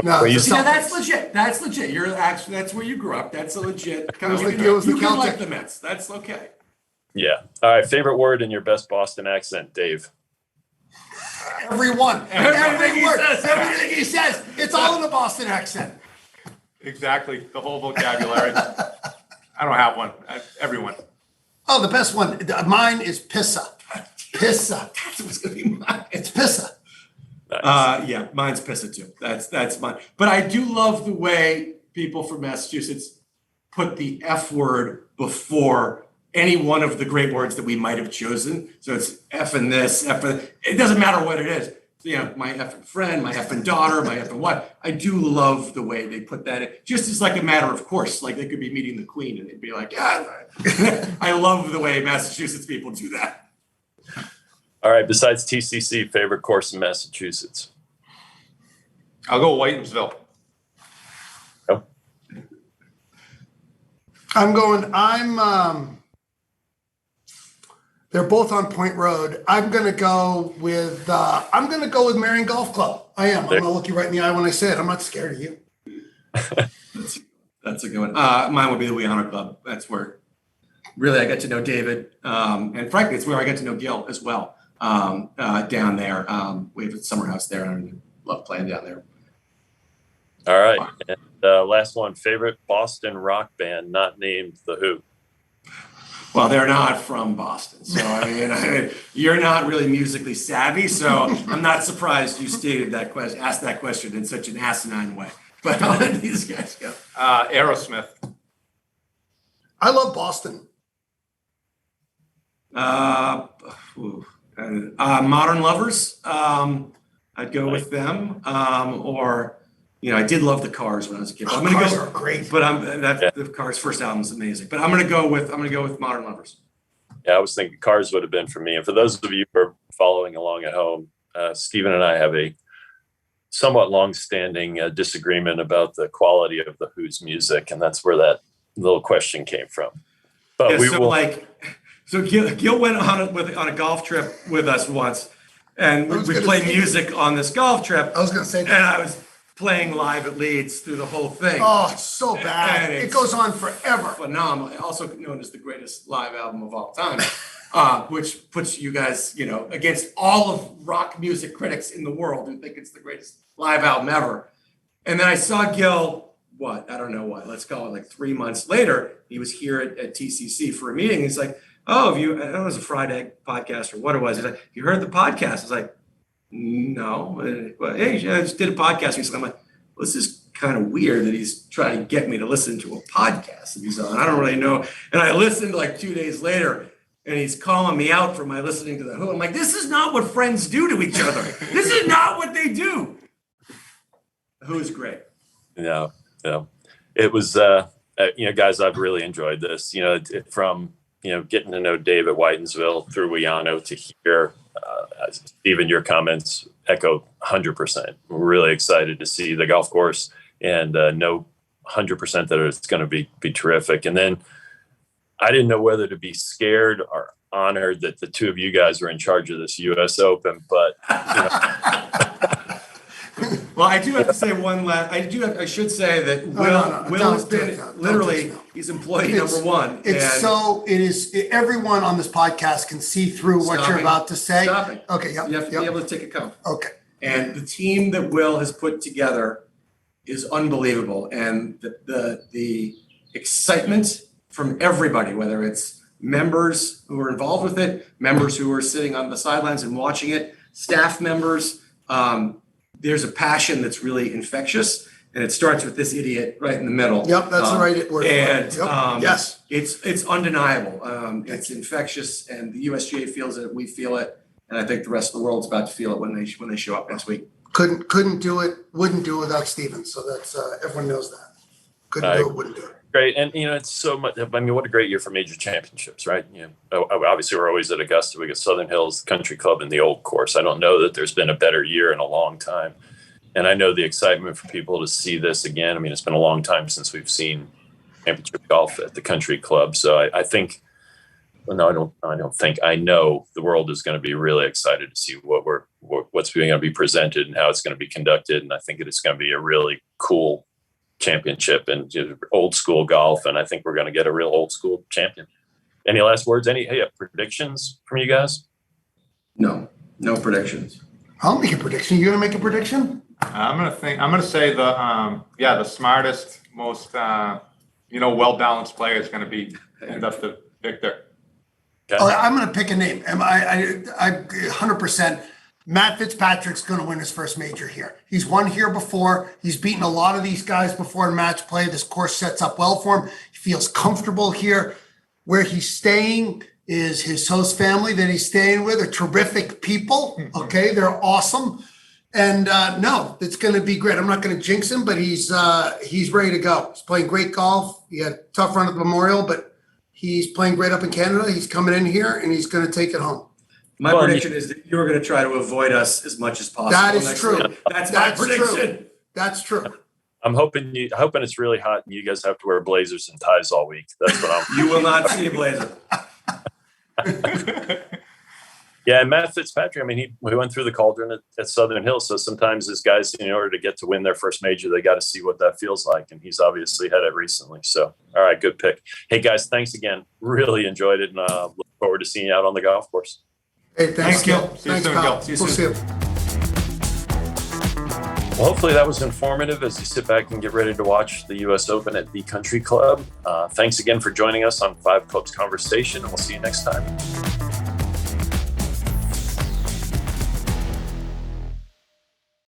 No, that's legit. That's legit. You're actually, that's where you grew up. That's a legit. It was the you can like Celtics. the Mets. That's okay. Yeah. All right. Favorite word in your best Boston accent, Dave? Everyone. Everything he says. Everything he says. It's all in the Boston accent. Exactly. The whole vocabulary. I don't have one. Everyone. Oh, the best one. Mine is pissa. Pissa. That's what's going to be mine. It's pissa. Nice. Yeah, mine's pissa too. That's mine. But I do love the way people from Massachusetts put the F word before any one of the great words that we might have chosen. So it's F and this, F and it doesn't matter what it is. So, my effing friend, my effing daughter, my effing what. I do love the way they put that in. Just as like a matter of course, like they could be meeting the Queen and they'd be like, yeah. I love the way Massachusetts people do that. All right. Besides TCC, favorite course in Massachusetts? I'll go Whitensville. Oh. They're both on Point Road. I'm gonna go with Marion Golf Club. I am. I'm gonna look you right in the eye when I say it. I'm not scared of you. That's a good one. Mine would be the We Honor Club. That's where really I got to know David. And frankly, it's where I got to know Gil as well. Down there. We have a summer house there and I love playing down there. All right. And last one, favorite Boston rock band not named The Who. Well, they're not from Boston. So, you're not really musically savvy. So I'm not surprised you asked that question in such an asinine way. But I'll let these guys go. Aerosmith. I love Boston. Modern Lovers. I'd go with them. I did love the Cars when I was a kid. I'm gonna Cars go. are great. But the Cars' first album is amazing. But I'm gonna go with Modern Lovers. Yeah, I was thinking Cars would have been for me. And for those of you who are following along at home, Stephen and I have a somewhat long-standing disagreement about the quality of the Who's music, and that's where that little question came from. But Gil went on a golf trip with us once, and we played music on this golf trip. I was gonna say that. And I was playing live at Leeds through the whole thing. Oh, it's so bad. It goes on forever. Phenomenal. Also known as the greatest live album of all time, which puts you guys, against all of rock music critics in the world who think it's the greatest live album ever. And then I saw Gil, let's call it like 3 months later. He was here at TCC for a meeting. He's like, I don't know, it was a Friday podcast or what it was. He's like, you heard the podcast? I was like, no. Well, hey, I just did a podcast recently. I'm like, well, this is kind of weird that he's trying to get me to listen to a podcast that he's on. I don't really know. And I listened like 2 days later, and he's calling me out for my listening to The Who. I'm like, this is not what friends do to each other. This is not what they do. The Who is great. Yeah. It was, guys, I've really enjoyed this, from, getting to know Dave at Whitensville through Wiano to here. Stephen, your comments echo 100%. We're really excited to see the golf course and know 100% that it's going to be terrific. And then I didn't know whether to be scared or honored that the two of you guys were in charge of this U.S. Open, but well, I do have to say one last. I should say that Will has been literally he's employee number one. Everyone on this podcast can see through what you're about to say. Stopping. Okay, yep. You have to be able to take a count. Okay. And the team that Will has put together is unbelievable, and the excitement from everybody, whether it's members who are involved with it, members who are sitting on the sidelines and watching it, staff members. There's a passion that's really infectious, and it starts with this idiot right in the middle. Yep, that's the right word. And yes, it's undeniable. It's infectious, and the USGA feels it. We feel it, and I think the rest of the world's about to feel it when they show up next week. Couldn't do it. Wouldn't do it without Steven. So that's everyone knows that. Couldn't do it. Wouldn't do it. Great. And, it's so much. What a great year for major championships, right? Obviously, we're always at Augusta. We got Southern Hills Country Club and the Old Course. I don't know that there's been a better year in a long time. And I know the excitement for people to see this again. It's been a long time since we've seen championship golf at the Country Club. So I think, I know the world is going to be really excited to see what's going to be presented and how it's going to be conducted. And I think it's going to be a really cool championship and old school golf, and I think we're going to get a real old school champion. Any last words? Predictions from you guys? No predictions. I'll make a prediction. You going to make a prediction? I'm going to say the smartest, most well balanced player is going to end up the victor. Okay. Oh, I'm going to pick a name. I 100%. Matt Fitzpatrick's going to win his first major here. He's won here before. He's beaten a lot of these guys before in match play. This course sets up well for him. He feels comfortable here. Where he's staying is his host family that he's staying with are terrific people. Okay, they're awesome. And it's going to be great. I'm not going to jinx him, but he's ready to go. He's playing great golf. He had a tough run at the Memorial, but he's playing great up in Canada. He's coming in here, and he's going to take it home. My prediction is that you're going to try to avoid us as much as possible. That is true. That's my prediction. True. That's true. I'm hoping it's really hot and you guys have to wear blazers and ties all week. That's what I'm. You will not see a blazer. Yeah, and Matt Fitzpatrick, I mean, we went through the cauldron at Southern Hills. So sometimes as guys, in order to get to win their first major, they got to see what that feels like. And he's obviously had it recently. So, all right, good pick. Hey, guys, thanks again. Really enjoyed it, and look forward to seeing you out on the golf course. Hey, thanks, Gil. See you Thanks, soon, pal. Gil. See you We'll see soon. you. Well, hopefully that was informative as you sit back and get ready to watch the U.S. Open at the Country Club. Thanks again for joining us on Five Clubs Conversation, and we'll see you next time.